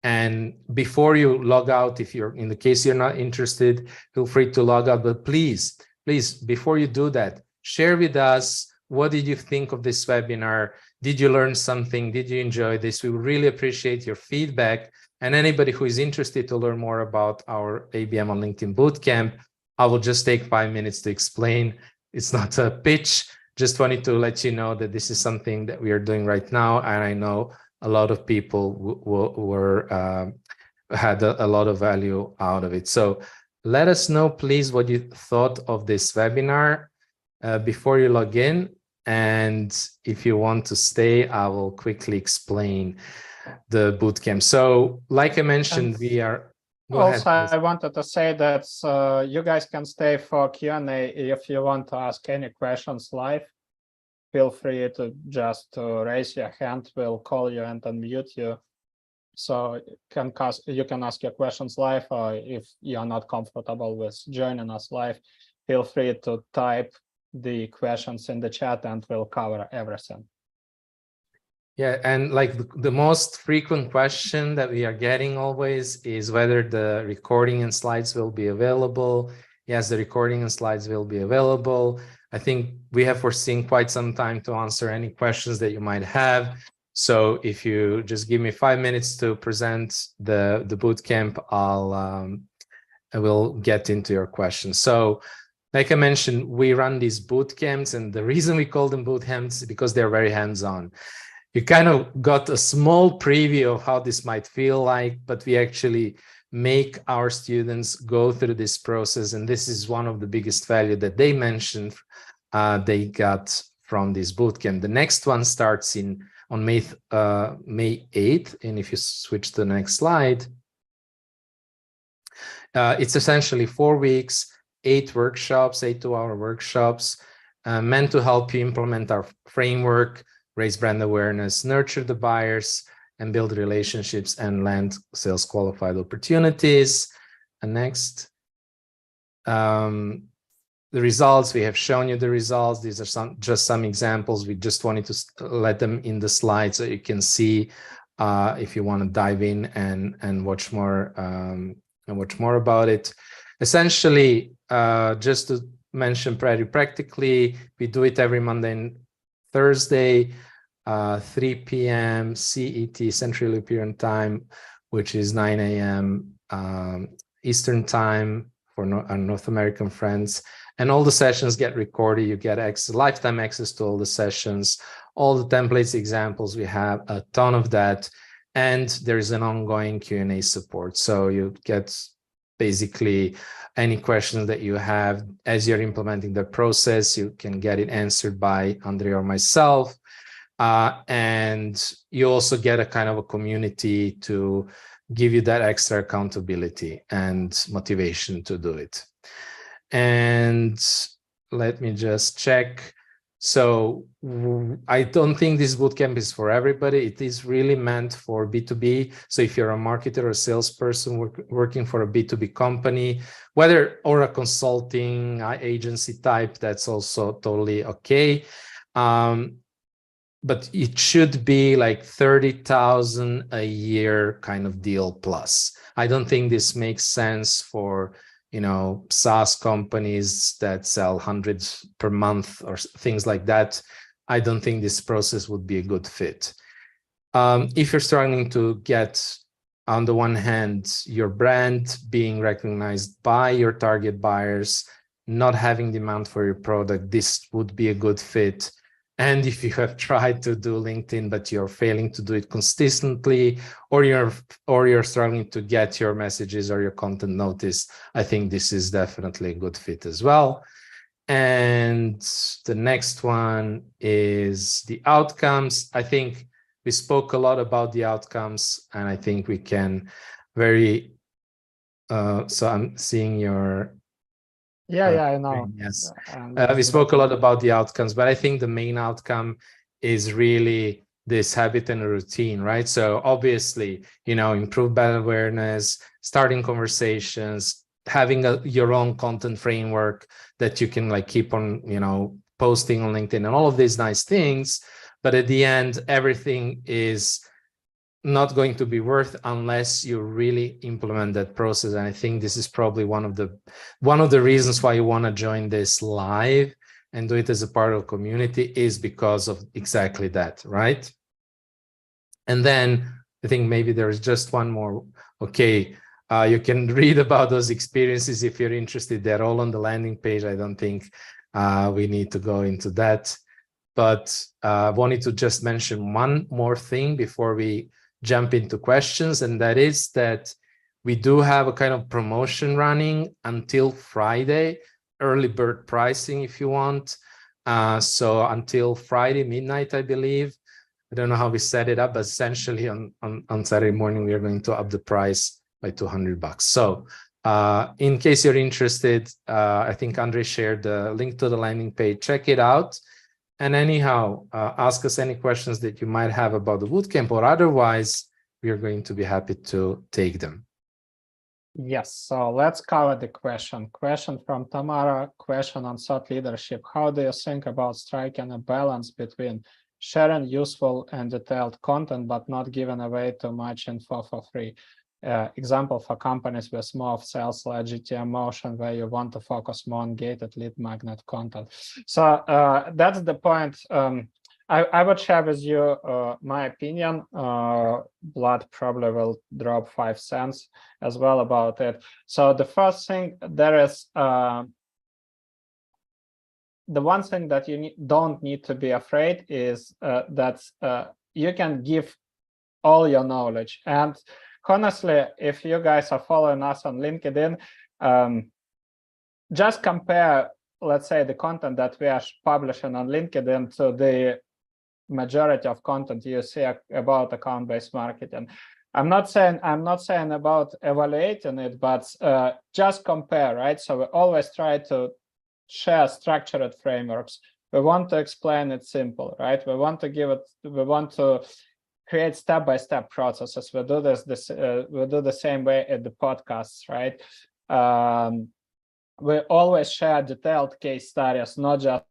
And before you log out, in the case you're not interested, feel free to log out. But please, before you do that, share with us, what did you think of this webinar? Did you learn something? Did you enjoy this? We would really appreciate your feedback. And anybody who is interested to learn more about our ABM on LinkedIn Bootcamp, I will just take 5 minutes to explain. It's not a pitch. Just wanted to let you know that this is something that we are doing right now. And I know a lot of people had a lot of value out of it. So let us know, please, what you thought of this webinar before you log in. And if you want to stay, I will quickly explain the bootcamp. So like I mentioned, we are... Also, I wanted to say that you guys can stay for Q&A if you want to ask any questions live. Feel free to just raise your hand. We'll call you and unmute you. So you can ask your questions live, or if you're not comfortable with joining us live, feel free to type the questions in the chat and we'll cover everything. Yeah, and like the most frequent question that we are getting always is whether the recording and slides will be available. Yes, the recording and slides will be available. I think we have foreseen quite some time to answer any questions that you might have. So if you just give me 5 minutes to present the bootcamp, I will get into your questions. So like I mentioned, we run these boot camps, and the reason we call them boot camps is because they're very hands-on. You kind of got a small preview of how this might feel like, but we actually make our students go through this process. And this is one of the biggest value that they mentioned they got from this boot camp. The next one starts on May 8th. And if you switch to the next slide, it's essentially 4 weeks, 8 workshops, 8 2-hour workshops, meant to help you implement our framework, raise brand awareness, nurture the buyers, and build relationships and land sales qualified opportunities. And next, the results, we have shown you the results. These are just some examples. We just wanted to let them in the slide so you can see if you want to dive in and watch more about it. Essentially, just to mention pretty practically, we do it every Monday and Thursday, 3 p.m. CET, Central European Time, which is 9 a.m. Eastern Time for our North American friends. And all the sessions get recorded. You get lifetime access to all the sessions, all the templates, examples. We have a ton of that. And there is an ongoing Q&A support. So you get basically any questions that you have as you're implementing the process, you can get it answered by Andre or myself. And you also get a kind of a community to give you that extra accountability and motivation to do it. And let me just check. So I don't think this bootcamp is for everybody. It is really meant for B2B. So if you're a marketer or a salesperson working for a B2B company, or a consulting agency type, that's also totally okay. But it should be like 30,000 a year kind of deal plus. I don't think this makes sense for SaaS companies that sell hundreds per month or things like that. I don't think this process would be a good fit. If you're struggling to get, on the one hand, your brand being recognized by your target buyers, not having demand for your product, this would be a good fit. And if you have tried to do LinkedIn, but you're failing to do it consistently, or you're struggling to get your messages or your content noticed, I think this is definitely a good fit as well. And the next one is the outcomes. I think we spoke a lot about the outcomes, and I think we can so I'm seeing your... Yeah, I know. Yes, we spoke a lot about the outcomes, but I think the main outcome is really this habit and routine, right? So obviously, improve brand awareness, starting conversations, having your own content framework that you can keep on, posting on LinkedIn and all of these nice things. But at the end, everything is not going to be worth unless you really implement that process. And I think this is probably one of the reasons why you want to join this live and do it as a part of the community, is because of exactly that, right? And then I think maybe there's just one more. Okay, you can read about those experiences if you're interested. They're all on the landing page. I don't think we need to go into that. But I wanted to just mention one more thing before we jump into questions, and that is that we do have a kind of promotion running until Friday, early bird pricing if you want. So until Friday midnight, I believe. I don't know how we set it up, but essentially on Saturday morning, we are going to up the price by $200. So in case you're interested, I think Andre shared the link to the landing page. Check it out. And anyhow, ask us any questions that you might have about the bootcamp, or otherwise, we are going to be happy to take them. Yes, so let's cover the question. Question from Tamara, question on thought leadership. How do you think about striking a balance between sharing useful and detailed content, but not giving away too much info for free? Example for companies with more sales like GTM motion, where you want to focus more on gated lead magnet content. So that's the point. I would share with you my opinion. Blood probably will drop 5 cents as well about it. So the first thing, there is the one thing that you don't need to be afraid is that you can give all your knowledge. And honestly, if you guys are following us on LinkedIn, just compare, let's say, the content that we are publishing on LinkedIn to the majority of content you see about account-based marketing. I'm not saying about evaluating it, but just compare, right? So we always try to share structured frameworks. We want to explain it simple, right? We want to create step-by-step processes. We do we do the same way at the podcasts, right? We always share detailed case studies, not just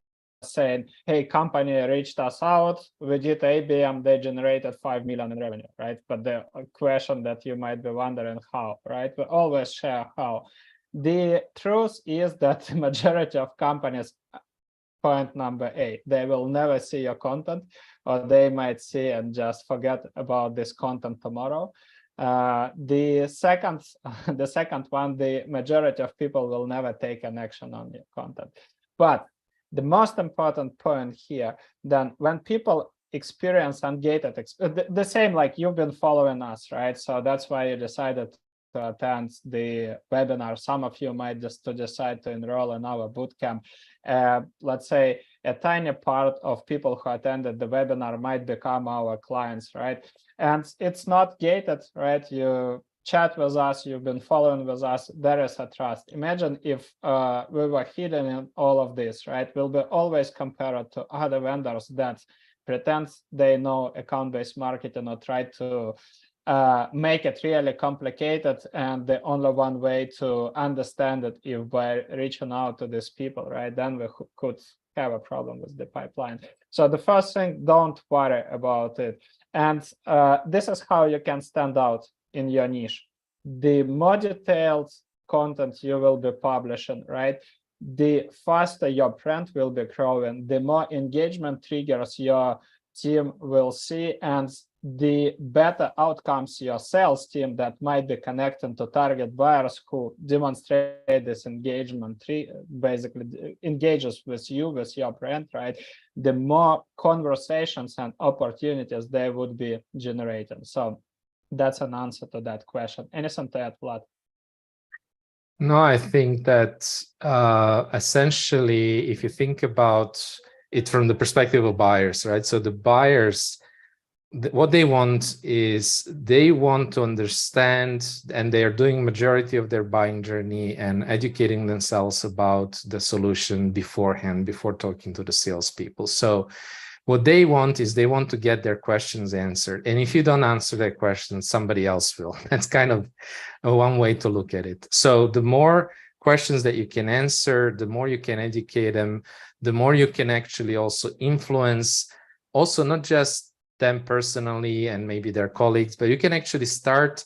saying, hey, company reached us out, we did ABM, they generated 5 million in revenue, right? But the question that you might be wondering, how, right? We always share how. The truth is that the majority of companies, point number 8, they will never see your content, or they might see and just forget about this content tomorrow. The second one, the majority of people will never take an action on your content. But the most important point here, then when people experience ungated, the same like you've been following us, right? So that's why you decided to attend the webinar. Some of you might just decide to enroll in our bootcamp. Let's say a tiny part of people who attended the webinar might become our clients, right? And it's not gated, right? You chat with us, you've been following with us, there is a trust. Imagine if we were hidden in all of this, right? We'll be always compared to other vendors that pretend they know account-based marketing or try to make it really complicated, and the only one way to understand it if by reaching out to these people, right? Then we could have a problem with the pipeline. So the first thing, don't worry about it. And this is how you can stand out in your niche. The more detailed content you will be publishing, right? The faster your brand will be growing, the more engagement triggers your team will see, and the better outcomes your sales team that might be connecting to target buyers who demonstrate this engagement, basically engages with you, with your brand, right? The more conversations and opportunities they would be generating. So that's an answer to that question. Anything to add, Vlad? No, I think that essentially, if you think about it from the perspective of buyers, right? So the buyers, what they want is they want to understand, and they are doing majority of their buying journey and educating themselves about the solution beforehand, before talking to the salespeople. So what they want is they want to get their questions answered. And if you don't answer their questions, somebody else will. That's kind of one way to look at it. So the more questions that you can answer, the more you can educate them, the more you can actually also influence, also not just them personally and maybe their colleagues, but you can actually start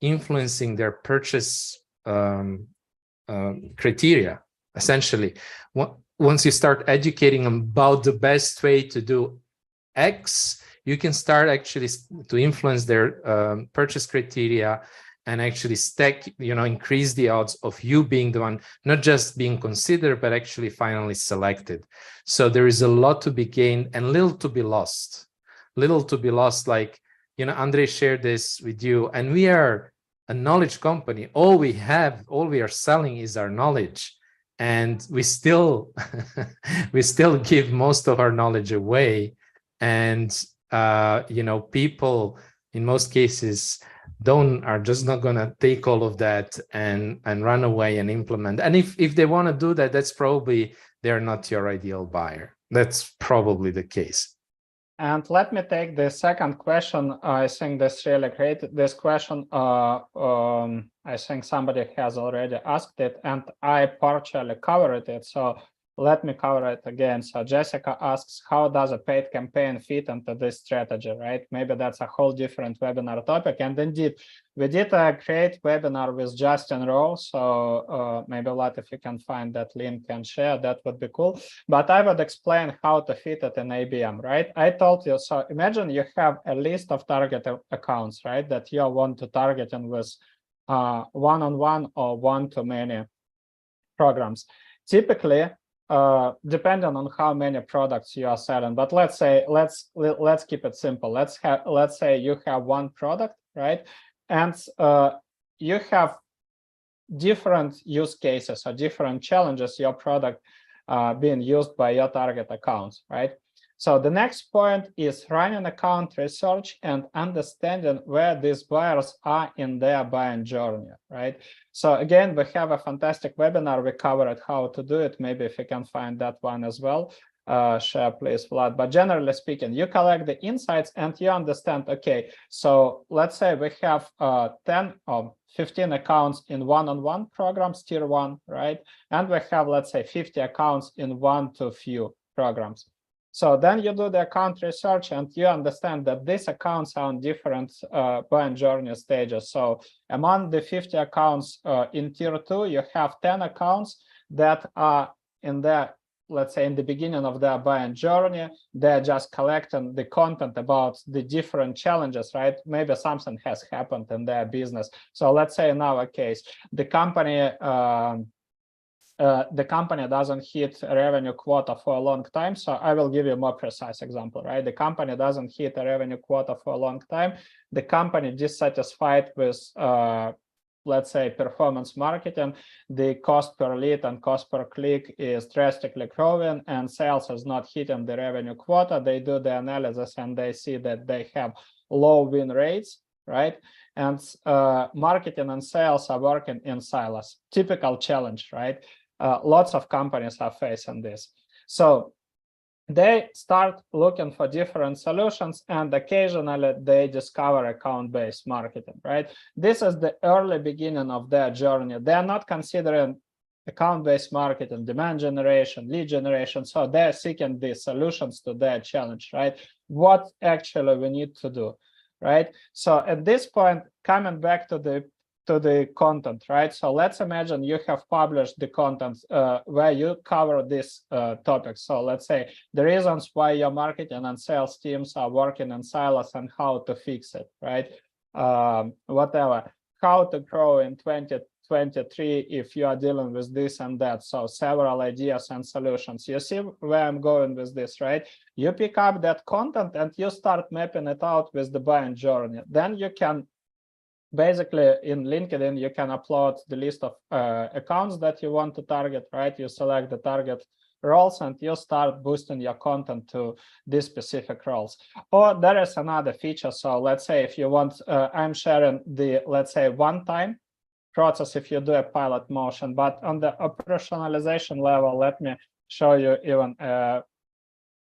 influencing their purchase criteria, essentially. Once you start educating them about the best way to do X, you can start actually to influence their purchase criteria and actually increase the odds of you being the one, not just being considered, but actually finally selected. So there is a lot to be gained and little to be lost. Little to be lost, like, Andrei shared this with you, and we are a knowledge company. All we are selling is our knowledge. And we still give most of our knowledge away. And, people in most cases are just not going to take all of that and run away and implement. And if they want to do that, that's probably they're not your ideal buyer. That's probably the case. And let me take the second question. I think that's really great. This question, I think somebody has already asked it, and I partially covered it. So let me cover it again. So Jessica asks, how does a paid campaign fit into this strategy, right? Maybe that's a whole different webinar topic. And indeed, we did a great webinar with Justin Rowe. So maybe a lot, if you can find that link and share, that would be cool. But I would explain how to fit it in ABM, right? I told you, so imagine you have a list of target accounts, right? That you want to target in with one-on-one or one-to-many programs. Typically, depending on how many products you are selling, but let's keep it simple. Let's say you have one product, right? And you have different use cases or different challenges your product being used by your target accounts, right? So the next point is running account research and understanding where these buyers are in their buying journey, right? So again, we have a fantastic webinar. We covered how to do it. Maybe if you can find that one as well, share please, Vlad. But generally speaking, you collect the insights and you understand, okay, so let's say we have 10 or 15 accounts in one-on-one programs, tier 1, right? And we have, let's say, 50 accounts in one to few programs. So then you do the account research and you understand that these accounts are on different buying journey stages. So among the 50 accounts in tier 2, you have 10 accounts that are in their, let's say, in the beginning of their buying journey. They're just collecting the content about the different challenges, right? Maybe something has happened in their business. So let's say in our case, the company doesn't hit a revenue quota for a long time. So I will give you a more precise example, right? The company doesn't hit a revenue quota for a long time. The company dissatisfied with, let's say, performance marketing. The cost per lead and cost per click is drastically growing and sales is not hitting the revenue quota. They do the analysis and they see that they have low win rates, right? And marketing and sales are working in silos. Typical challenge, right? Lots of companies are facing this. So they start looking for different solutions and occasionally they discover account-based marketing, right? This is the early beginning of their journey. They're not considering account-based marketing, demand generation, lead generation. So they're seeking the solutions to their challenge, right? What actually we need to do, right? So at this point, coming back to the content, right? So let's imagine you have published the content where you cover this topic. So let's say the reasons why your marketing and sales teams are working in silos and how to fix it, right? Whatever, how to grow in 2023 if you are dealing with this and that. So several ideas and solutions. You see where I'm going with this, right? You pick up that content and you start mapping it out with the buying journey. Then you can basically in LinkedIn, you can upload the list of accounts that you want to target, right? You select the target roles and you start boosting your content to these specific roles. Or there is another feature. So let's say if you want, I'm sharing the, let's say, one-time process if you do a pilot motion, but on the operationalization level, let me show you even a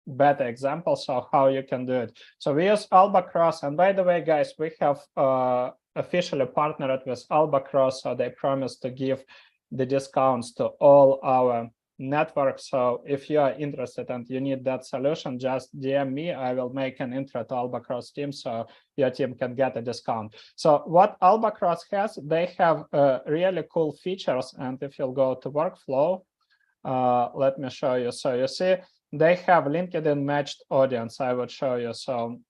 better examples of how you can do it. So we use Albacross, and by the way, guys, we have officially partnered with Albacross, so they promise to give the discounts to all our network. So if you are interested and you need that solution, just DM me. I will make an intro to Albacross team so your team can get a discount. So what Albacross has, they have really cool features. And if you'll go to workflow, let me show you. So you see, they have LinkedIn matched audience. I would show you. So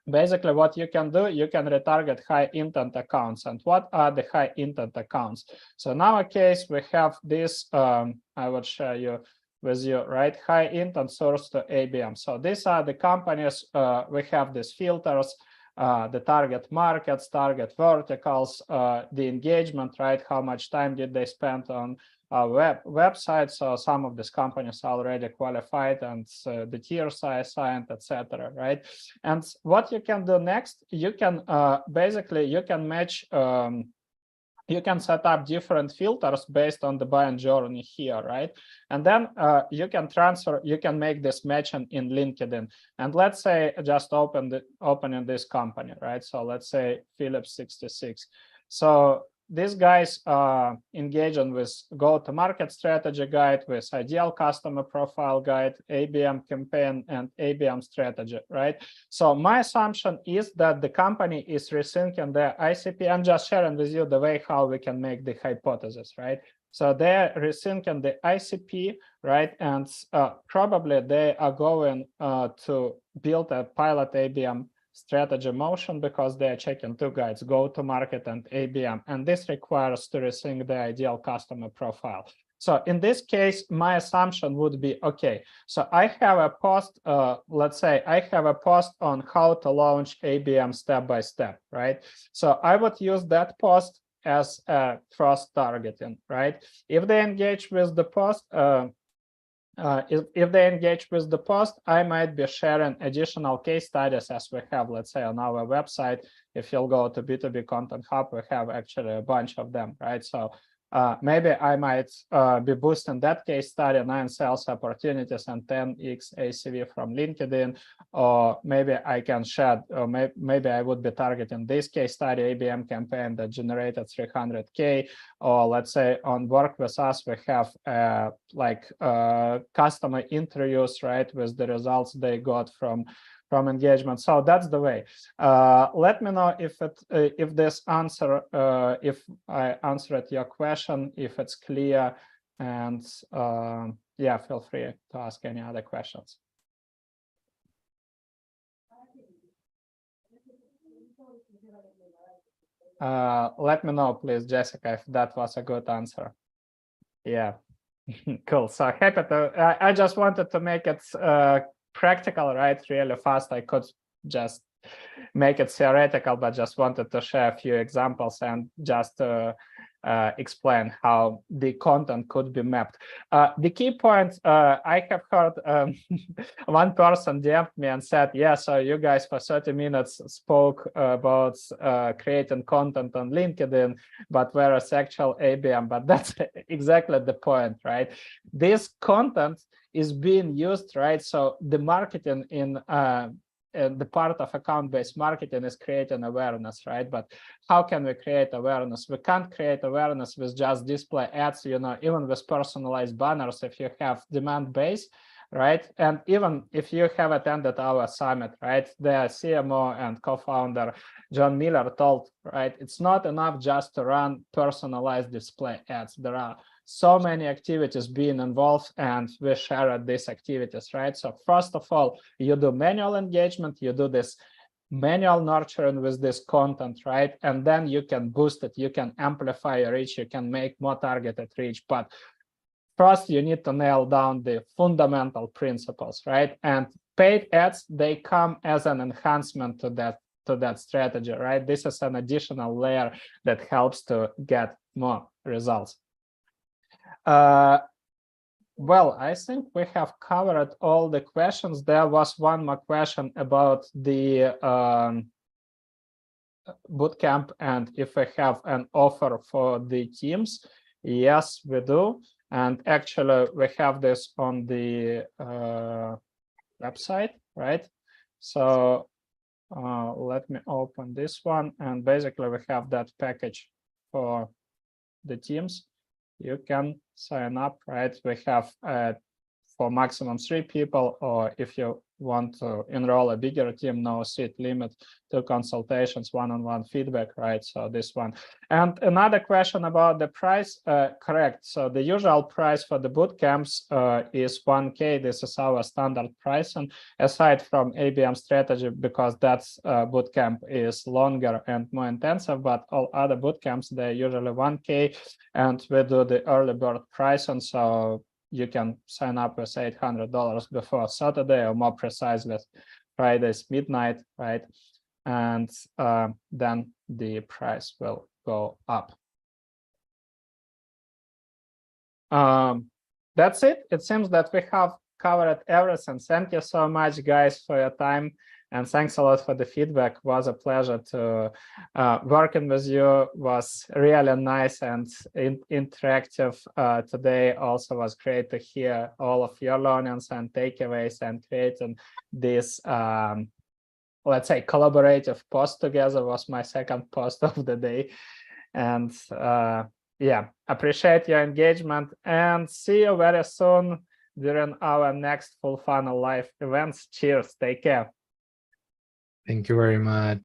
basically what you can do, you can retarget high intent accounts. And what are the high intent accounts? So in our case, we have this, I would share you with you, right? High intent source to ABM. So these are the companies, we have these filters, the target markets, target verticals, the engagement, right? How much time did they spend on our website? So some of these companies are already qualified and the tiers are assigned, etc. Right? And what you can do next, you can basically you can match. You can set up different filters based on the buying journey here, right? And then you can transfer, you can make this matching in LinkedIn. And let's say just opening this company, right? So let's say Philips 66. So these guys are engaging with go-to-market strategy guide, with ideal customer profile guide, ABM campaign, and ABM strategy, right? So my assumption is that the company is rethinking their ICP. I'm just sharing with you the way how we can make the hypothesis, right? So they're rethinking the ICP, right? And probably they are going to build a pilot ABM strategy motion because they are checking two guides, go-to-market and ABM. And this requires to rethink the ideal customer profile. So in this case, my assumption would be, okay, so I have a post, let's say I have a post on how to launch ABM step by step, right? So I would use that post as a first targeting, right? If they engage with the post, if they engage with the post, I might be sharing additional case studies as we have, let's say, on our website. If you'll go to B2B Content Hub, we have actually a bunch of them, right? So maybe I might be boosting that case study, 9 sales opportunities and 10x ACV from LinkedIn, or maybe I can share, or maybe I would be targeting this case study ABM campaign that generated 300K, or let's say on Work With Us, we have customer interviews, right, with the results they got from engagement. So that's the way. Let me know if this answer, if I answered your question, if it's clear, and yeah, feel free to ask any other questions. Let me know, please, Jessica, if that was a good answer. Yeah, cool. So happy to. I just wanted to make it practical, right? Really fast. I could just make it theoretical, but just wanted to share a few examples and just explain how the content could be mapped. The key point, I have heard one person DM'd me and said, yeah, so you guys for 30 minutes spoke about creating content on LinkedIn, but whereas actual ABM, but that's exactly the point, right? This content is being used, right? So the marketing in the part of account-based marketing is creating awareness, right? But how can we create awareness? We can't create awareness with just display ads, you know, even with personalized banners if you have demand base, right? And even if you have attended our summit, right, the CMO and co-founder John Miller told, right, it's not enough just to run personalized display ads. There are so many activities being involved, and we share these activities, right? So first of all, you do manual engagement, you do this manual nurturing with this content, right? And then you can boost it, you can amplify your reach, you can make more targeted reach. But first, you need to nail down the fundamental principles, right? And paid ads, they come as an enhancement to that strategy, right? This is an additional layer that helps to get more results. Well, I think we have covered all the questions. There was one more question about the bootcamp and if we have an offer for the teams. Yes, we do. And actually, we have this on the website, right? So let me open this one. And basically, we have that package for the teams. You can sign up, right? We have for maximum 3 people, or if you want to enroll a bigger team, no seat limit, 2 consultations, one-on-one feedback, right? So this one. And another question about the price, correct. So the usual price for the boot camps is 1K. This is our standard price. And aside from ABM strategy, because that's boot camp is longer and more intensive, but all other boot camps, they're usually 1K. And we do the early bird price. And so you can sign up with $800 before Saturday, or more precisely Friday's midnight, right? And then the price will go up. That's it. It seems that we have covered everything. Thank you so much, guys, for your time. And thanks a lot for the feedback. It was a pleasure to working with you. It was really nice and interactive today. Also was great to hear all of your learnings and takeaways and creating this, let's say, collaborative post together was my second post of the day. And yeah, appreciate your engagement and see you very soon during our next Full Funnel Live events. Cheers. Take care. Thank you very much.